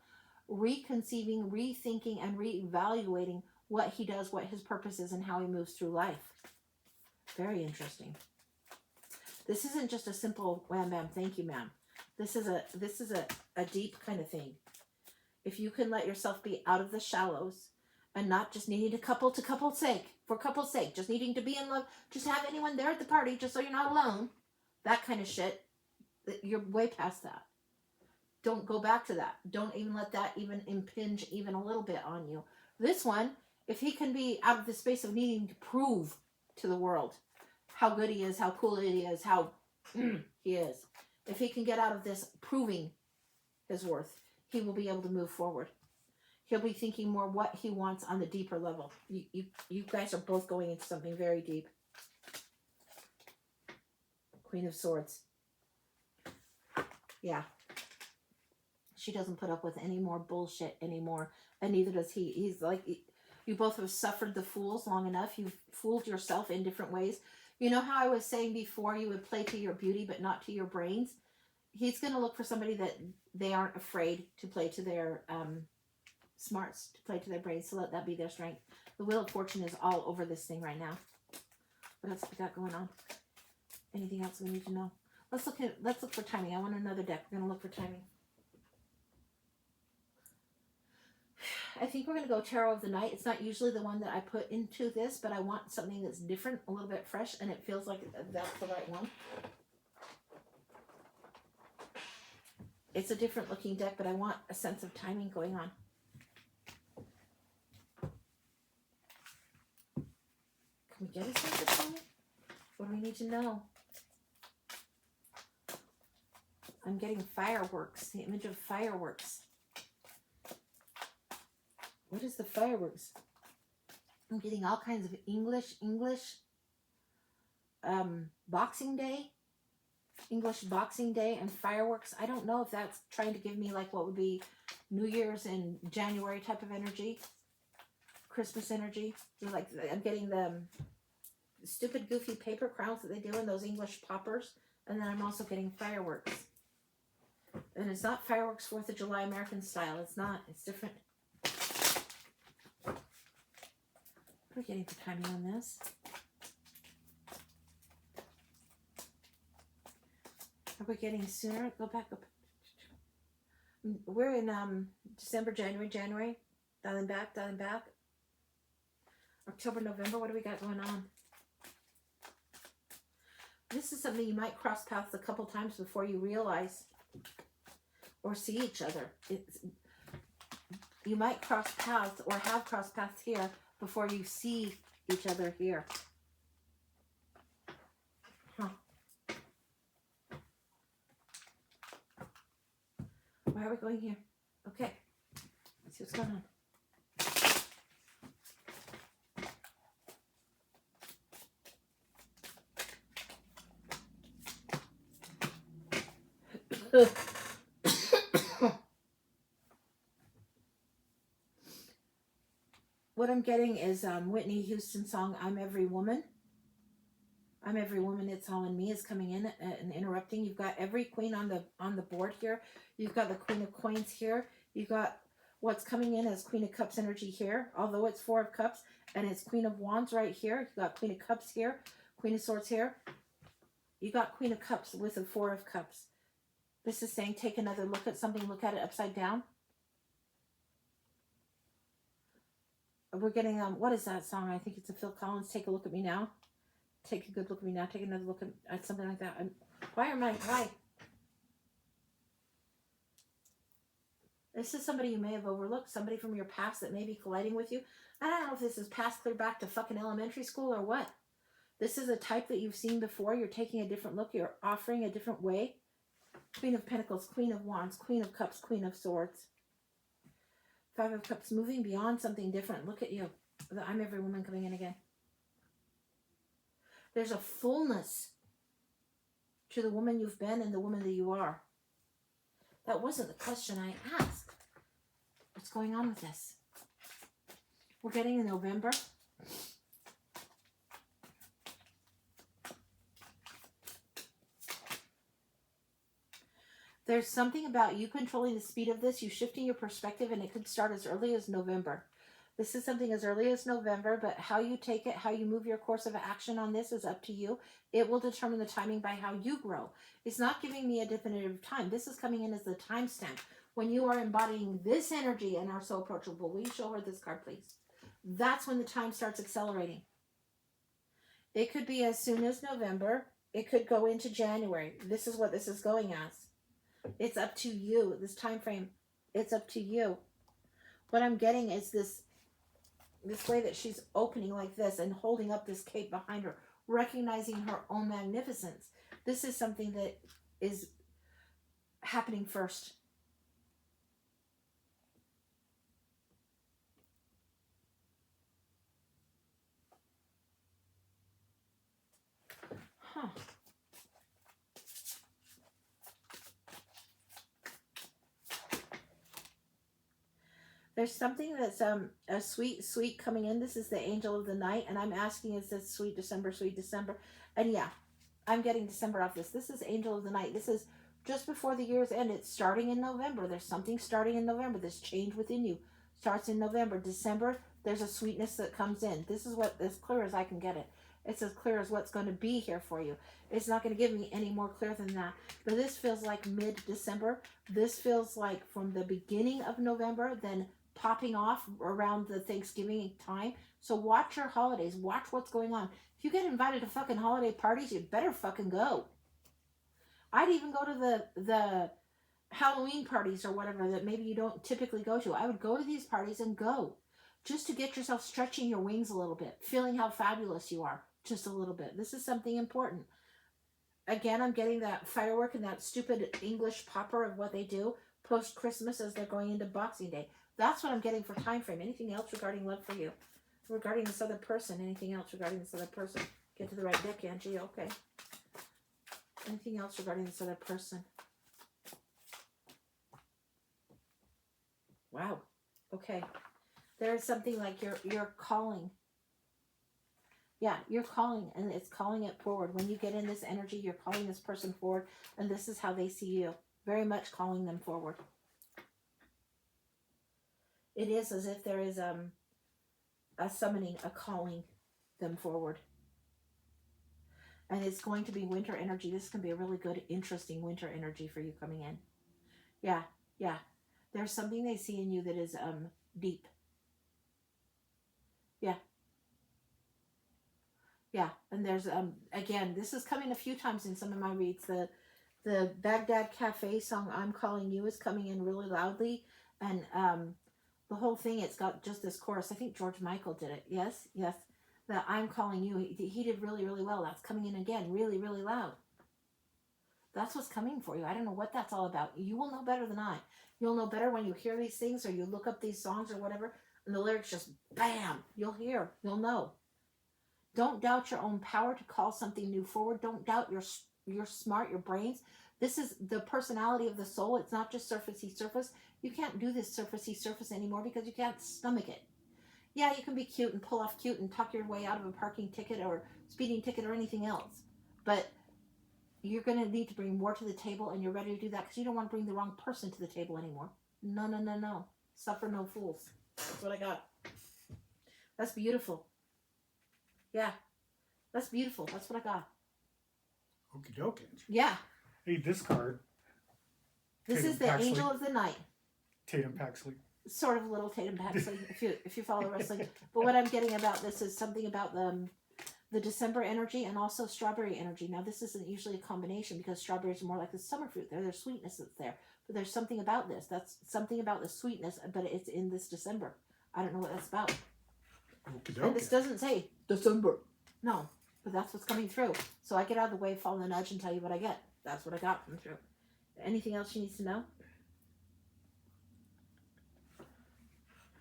reconceiving, rethinking, and reevaluating what he does, what his purpose is, and how he moves through life. Very interesting. This isn't just a simple wham bam, thank you, ma'am. This is a deep kind of thing. If you can let yourself be out of the shallows and not just needing to couple sake, for couple's sake, just needing to be in love, just have anyone there at the party just so you're not alone, that kind of shit, you're way past that. Don't go back to that. Don't even let that even impinge even a little bit on you. This one, if he can be out of the space of needing to prove to the world how good he is, how cool he is, how he is. If he can get out of this proving his worth, he will be able to move forward. He'll be thinking more what he wants on the deeper level. You guys are both going into something very deep. Queen of Swords. Yeah. She doesn't put up with any more bullshit anymore, and neither does he. He's like, you both have suffered the fools long enough. You've fooled yourself in different ways. You know how I was saying before, you would play to your beauty but not to your brains? He's going to look for somebody that they aren't afraid to play to their smarts, to play to their brains, so let that be their strength. The Wheel of Fortune is all over this thing right now. What else we got going on? Anything else we need to know? Let's look for timing. I want another deck. We're going to look for timing. I think we're going to go Tarot of the Night. It's not usually the one that I put into this, but I want something that's different, a little bit fresh, and it feels like that's the right one. It's a different looking deck, but I want a sense of timing going on. Can we get a sense of timing? What do we need to know? I'm getting fireworks, the image of fireworks. What is the fireworks? I'm getting all kinds of English, Boxing Day, English Boxing Day and fireworks. I don't know if that's trying to give me like what would be New Year's in January type of energy, Christmas energy. Like I'm getting the stupid goofy paper crowns that they do in those English poppers, and then I'm also getting fireworks. And it's not fireworks 4th of July American style. It's not. It's different. We're getting the timing on this. Are we getting sooner? Go back up. We're in December, January. Dialing back. October, November. What do we got going on? This is something you might cross paths a couple times before you realize or see each other. You might cross paths or have crossed paths here before you see each other here. Huh. Why are we going here? Okay. Let's see what's going on. What I'm getting is Whitney Houston's song, I'm Every Woman. I'm Every Woman, It's All in Me is coming in and interrupting. You've got every queen on the board here. You've got the Queen of Coins here. You've got what's coming in as Queen of Cups energy here, although it's 4 of Cups, and it's Queen of Wands right here. You've got Queen of Cups here, Queen of Swords here. You got Queen of Cups with a 4 of Cups. This is saying take another look at something, look at it upside down. We're getting, what is that song? I think it's a Phil Collins, Take a Look at Me Now. Take a good look at me now. Take another look at something like that. Why? This is somebody you may have overlooked, somebody from your past that may be colliding with you. I don't know if this is past clear back to fucking elementary school or what. This is a type that you've seen before. You're taking a different look. You're offering a different way. Queen of Pentacles, Queen of Wands, Queen of Cups, Queen of Swords. 5 of Cups, moving beyond something different. Look at you. The I'm Every Woman coming in again. There's a fullness to the woman you've been and the woman that you are. That wasn't the question I asked. What's going on with this? We're getting in November. There's something about you controlling the speed of this, you shifting your perspective, and it could start as early as November. This is something as early as November, but how you take it, how you move your course of action on this is up to you. It will determine the timing by how you grow. It's not giving me a definitive time. This is coming in as the timestamp. When you are embodying this energy and are so approachable, will you show her this card, please? That's when the time starts accelerating. It could be as soon as November. It could go into January. This is what this is going as. It's up to you. This time frame, it's up to you. What I'm getting is this way that she's opening like this and holding up this cape behind her, recognizing her own magnificence. This is something that is happening first. Huh. There's something that's a sweet coming in. This is the angel of the night, and I'm asking, is this sweet December? And yeah, I'm getting December off this. This is angel of the night. This is just before the year's end. It's starting in November. There's something starting in November. This change within you starts in November. December, there's a sweetness that comes in. This is what, as clear as I can get it. It's as clear as what's going to be here for you. It's not going to give me any more clear than that. But this feels like mid-December. This feels like from the beginning of November, then popping off around the Thanksgiving time. So watch your holidays. Watch what's going on. If you get invited to fucking holiday parties, you better fucking go. I'd even go to the Halloween parties or whatever that maybe you don't typically go to. I would go to these parties and go just to get yourself stretching your wings a little bit, feeling how fabulous you are just a little bit. This is something important. Again, I'm getting that firework and that stupid English popper of what they do post-Christmas as they're going into Boxing Day. That's what I'm getting for time frame. Anything else regarding love for you? Regarding this other person? Anything else regarding this other person? Get to the right deck, Angie. Okay. Anything else regarding this other person? Wow. Okay. There's something like you're calling. Yeah, you're calling, and it's calling it forward. When you get in this energy, you're calling this person forward, and this is how they see you. Very much calling them forward. It is as if there is a summoning, a calling them forward. And it's going to be winter energy. This can be a really good, interesting winter energy for you coming in. Yeah, yeah. There's something they see in you that is deep. Yeah. Yeah, and there's again, this is coming a few times in some of my reads. The Baghdad Cafe song "I'm Calling You" is coming in really loudly, and the whole thing, it's got just this chorus. I think George Michael did it. Yes, yes. The "I'm Calling You," he did really, really well. That's coming in again, really, really loud. That's what's coming for you. I don't know what that's all about. You will know better than I. You'll know better when you hear these things or you look up these songs or whatever, and the lyrics just bam. You'll hear. You'll know. Don't doubt your own power to call something new forward. Don't doubt your smart, your brains. This is the personality of the soul. It's not just surfacey surface. You can't do this surfacey surface anymore because you can't stomach it. Yeah, you can be cute and pull off cute and tuck your way out of a parking ticket or speeding ticket or anything else. But you're going to need to bring more to the table, and you're ready to do that because you don't want to bring the wrong person to the table anymore. No, no, no, no. Suffer no fools. That's what I got. That's beautiful. Yeah, that's beautiful. That's what I got. Okie dokie. Yeah. Hey, this card. This Tatum is the Paxley. Angel of the Night. Tatum Paxley. Sort of a little Tatum Paxley, if you follow wrestling. But what I'm getting about this is something about the December energy and also strawberry energy. Now, this isn't usually a combination because strawberries are more like the summer fruit. There's sweetness that's there. But there's something about this. That's something about the sweetness, but it's in this December. I don't know what that's about. Okie And this dokie. doesn't say December. No, but that's what's coming through. So I get out of the way, follow the nudge, and tell you what I get. That's what I got from through. Anything else you need to know?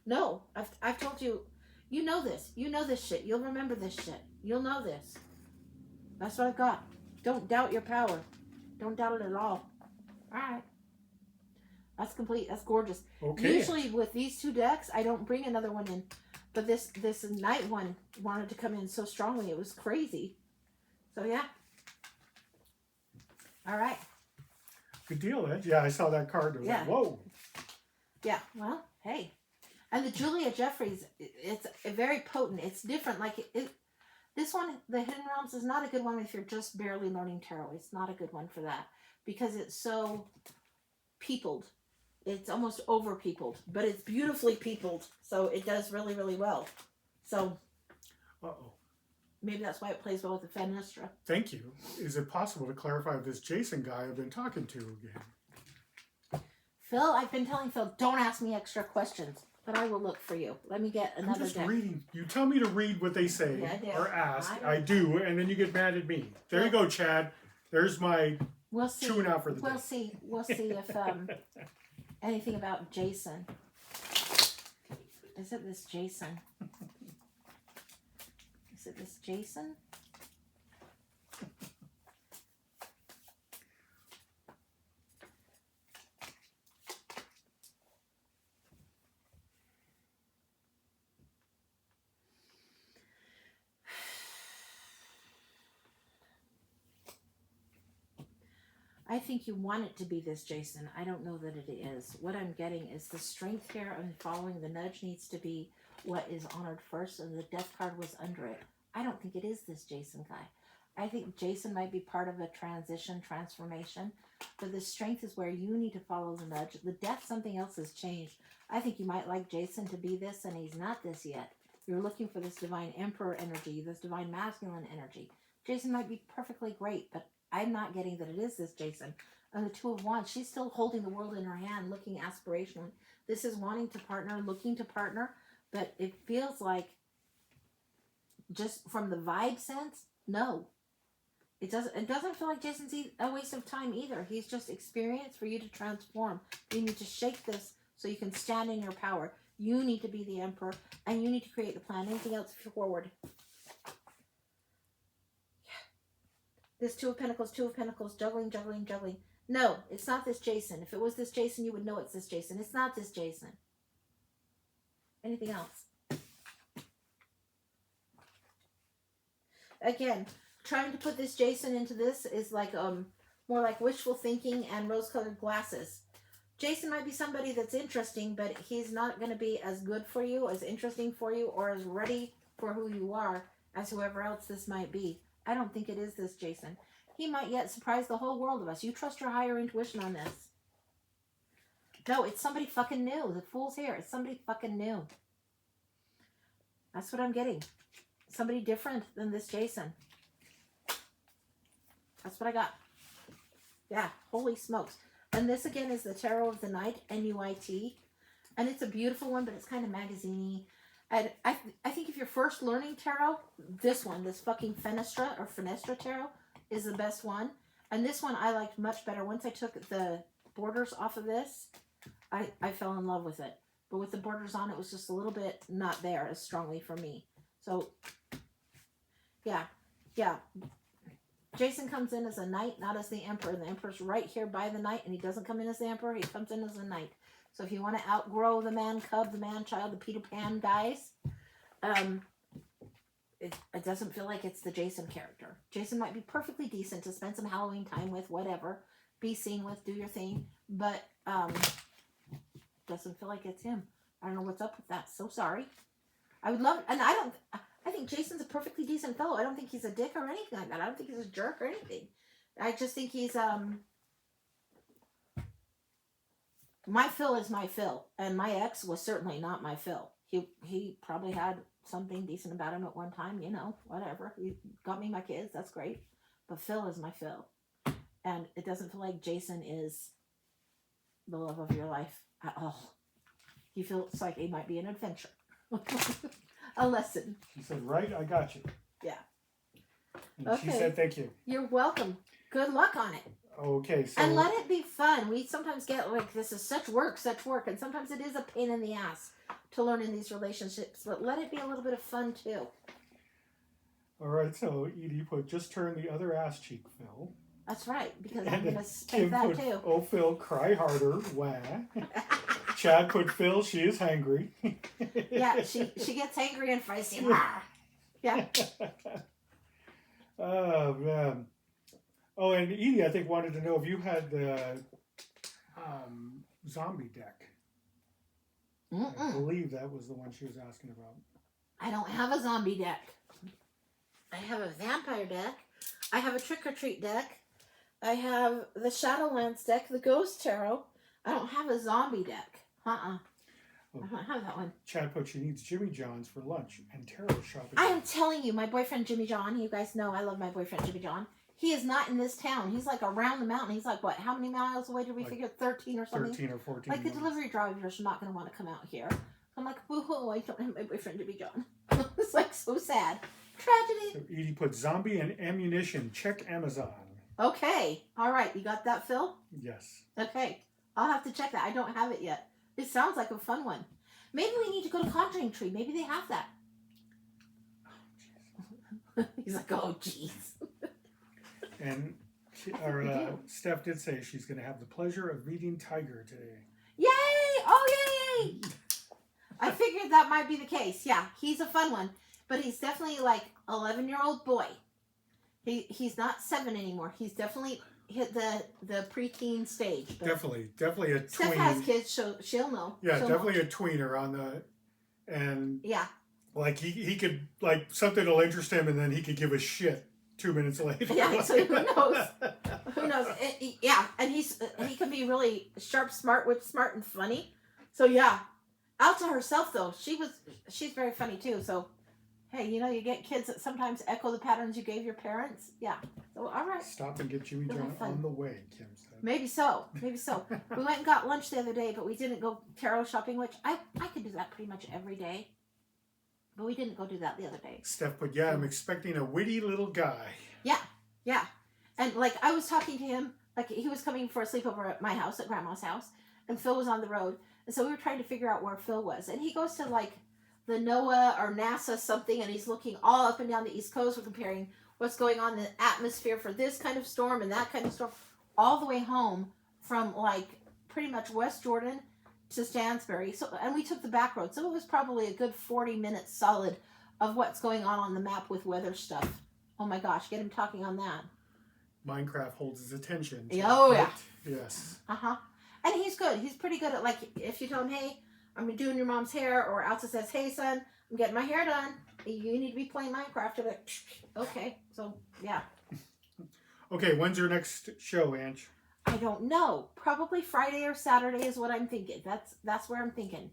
No, I've told you. You know this. You know this shit. You'll remember this shit. You'll know this. That's what I've got. Don't doubt your power. Don't doubt it at all. All right. That's complete. That's gorgeous. Okay. Usually with these two decks, I don't bring another one in. But this night one wanted to come in so strongly. It was crazy. So, yeah. All right. Good deal, Ed. Yeah, I saw that card. I was Yeah. like, whoa. Yeah, well, hey. And the Julia Jeffries, it's very potent. It's different. Like, this one, the Hidden Realms, is not a good one if you're just barely learning tarot. It's not a good one for that. Because it's so peopled. It's almost over-peopled. But it's beautifully peopled. So it does really, really well. So, Uh-oh. maybe that's why it plays well with the Fenestra. Thank you. Is it possible to clarify this Jason guy I've been talking to again? Phil, I've been telling Phil, don't ask me extra questions. But I will look for you. Let me get I'm another just deck. reading. You tell me to read what they say Yeah, I do. or ask. I I do, and then you get mad at me. There you go, Chad. There's my We'll see. chewing out for the We'll day. see. We'll see if anything about Jason. Is it this Jason? Is it this Jason? I think you want it to be this Jason. I don't know that it is. What I'm getting is the strength here and following the nudge needs to be what is honored first, and the death card was under it. I don't think it is this Jason guy. I think Jason might be part of a transition, transformation, but the strength is where you need to follow the nudge. The death, something else has changed. I think you might like Jason to be this, and he's not this yet. You're looking for this divine emperor energy, this divine masculine energy. Jason might be perfectly great, but I'm not getting that it is this Jason. And the Two of Wands, she's still holding the world in her hand, looking aspirational. This is wanting to partner, looking to partner, but it feels like, just from the vibe sense, no. It doesn't feel like Jason's a waste of time either. He's just experience for you to transform. You need to shake this so you can stand in your power. You need to be the emperor, and you need to create the plan. Anything else forward. This Two of Pentacles, juggling, juggling, juggling. No, it's not this Jason. If it was this Jason, you would know it's this Jason. It's not this Jason. Anything else? Again, trying to put this Jason into this is like more like wishful thinking and rose-colored glasses. Jason might be somebody that's interesting, but he's not going to be as good for you, as interesting for you, or as ready for who you are as whoever else this might be. I don't think it is this Jason. He might yet surprise the whole world of us. You trust your higher intuition on this. No, it's somebody fucking new. The Fool's here. It's somebody fucking new. That's what I'm getting. Somebody different than this Jason. That's what I got. Yeah, holy smokes. And this again is the Tarot of the Night, NUIT. And it's a beautiful one, but it's kind of magazine-y. And I think if you're first learning tarot, this one, this fucking Fenestra or Fenestra tarot is the best one. And this one I liked much better. Once I took the borders off of this, I fell in love with it. But with the borders on, it was just a little bit not there as strongly for me. So, yeah. Jason comes in as a knight, not as the emperor. The emperor's right here by the knight, and he doesn't come in as the emperor. He comes in as a knight. So if you want to outgrow the man cub, the man child, the Peter Pan guys, it doesn't feel like it's the Jason character. Jason might be perfectly decent to spend some Halloween time with, whatever, be seen with, do your thing, but doesn't feel like it's him. I don't know what's up with that. So sorry. I would love, and I think Jason's a perfectly decent fellow. I don't think he's a dick or anything like that. I don't think he's a jerk or anything. I just think he's my Phil is my Phil, and my ex was certainly not my Phil. He probably had something decent about him at one time, you know, whatever. He got me my kids, that's great. But Phil is my Phil. And it doesn't feel like Jason is the love of your life at all. He feels like it might be an adventure. A lesson. She said, right, I got you. Yeah. And Okay. she said, thank you. You're welcome. Good luck on it. Okay, so... And let it be fun. We sometimes get like, this is such work, and sometimes it is a pain in the ass to learn in these relationships, but let it be a little bit of fun too. All right, so Edie put, just turn the other ass cheek, Phil. That's right, because And I'm then going to spank that put, too. oh, Phil, cry harder, wah. Chad put, Phil, she is hangry. Yeah, she gets angry and feisty. Yeah. Oh, man. Oh, and Edie, I think, wanted to know if you had the zombie deck. I Mm-mm. believe that was the one she was asking about. I don't have a zombie deck. I have a vampire deck. I have a trick or treat deck. I have the Shadowlands deck, the Ghost Tarot. I don't have a zombie deck. I don't have that one. Chad put she needs Jimmy John's for lunch and tarot shopping. I am telling you, my boyfriend Jimmy John, you guys know I love my boyfriend Jimmy John. He is not in this town. He's like around the mountain. He's like, what, how many miles away did we figure? 13 or something? 13 or 14. Like the miles. delivery drivers are not going to want to come out here. I'm like, woohoo, I don't have my boyfriend Jimmy John. It's like so sad. Tragedy. So Edie put zombie and ammunition. Check Amazon. Okay. All right. You got that, Phil? Yes. Okay. I'll have to check that. I don't have it yet. It sounds like a fun one. Maybe we need to go to Conjuring Tree. Maybe they have that. He's like, oh, jeez. And Steph did say she's going to have the pleasure of meeting Tiger today. Yay! Oh, yay! I figured that might be the case. Yeah, he's a fun one. But he's definitely like 11-year-old boy. He's not 7 anymore. He's definitely hit the preteen stage. But Definitely a tween. Steph has kids, so she'll know. Yeah, She'll definitely know. a tweener on the, and Yeah. like he could, like, something will interest him and then he could give a shit 2 minutes later. Yeah, so who knows? Who knows? Yeah, and he can be really sharp, smart, whip smart, and funny. So yeah, out to herself though. She's very funny too. So hey, you get kids that sometimes echo the patterns you gave your parents. Yeah. So all right. Stop and get Jimmy It'll be John fun. on the way, Kim said. Maybe so. Maybe so. We went and got lunch the other day, but we didn't go tarot shopping, which I could do that pretty much every day. But we didn't go do that the other day. Steph put, yeah, I'm expecting a witty little guy. Yeah. And like I was talking to him, like he was coming for a sleepover at my house, at Grandma's house, and Phil was on the road. And so we were trying to figure out where Phil was. And he goes to like the NOAA or NASA something, and he's looking all up and down the East Coast. We're comparing what's going on in the atmosphere for this kind of storm and that kind of storm, all the way home from like pretty much West Jordan to Stansbury. So, and we took the back road. So it was probably a good 40 minutes solid of what's going on the map with weather stuff. Oh my gosh, get him talking on that. Minecraft holds his attention. Oh, yeah. Yes. Uh-huh. And he's good. He's pretty good at, like, if you tell him, hey, I'm doing your mom's hair, or Elsa says, hey, son, I'm getting my hair done. You need to be playing Minecraft. You're like, okay. So, yeah. Okay, when's your next show, Ange? I don't know. Probably Friday or Saturday is what I'm thinking. That's where I'm thinking.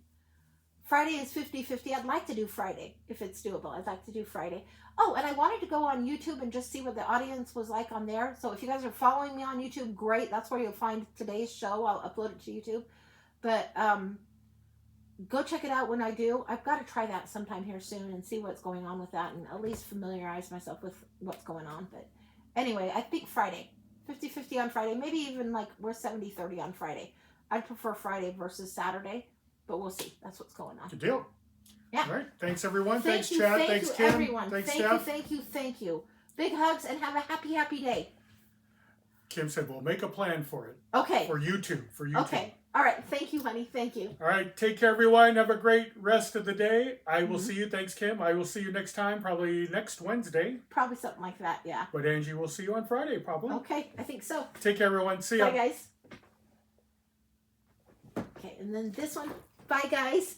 Friday is 50-50. I'd like to do Friday, if it's doable. I'd like to do Friday. Oh, and I wanted to go on YouTube and just see what the audience was like on there. So if you guys are following me on YouTube, great. That's where you'll find today's show. I'll upload it to YouTube. But go check it out when I do. I've got to try that sometime here soon and see what's going on with that and at least familiarize myself with what's going on. But anyway, I think Friday. 50-50 on Friday. Maybe even like we're 70-30 on Friday. I'd prefer Friday versus Saturday. But we'll see. That's what's going on. Good deal. Yeah. All right. Thanks, everyone. Thanks, you, Chad. thank Thanks, you, Kim. everyone. Thanks, Thank Steph. you. Thank you. Big hugs and have a happy, happy day. Kim said we'll make a plan for it. Okay. For YouTube. Okay. All right. Thank you, honey. Thank you. All right. Take care, everyone. Have a great rest of the day. I will Mhm. see you. Thanks, Kim. I will see you next time, probably next Wednesday. Probably something like that. Yeah. But Angie, we'll see you on Friday, probably. Okay. I think so. Take care, everyone. See ya. Bye, guys. Okay. And then this one. Bye, guys.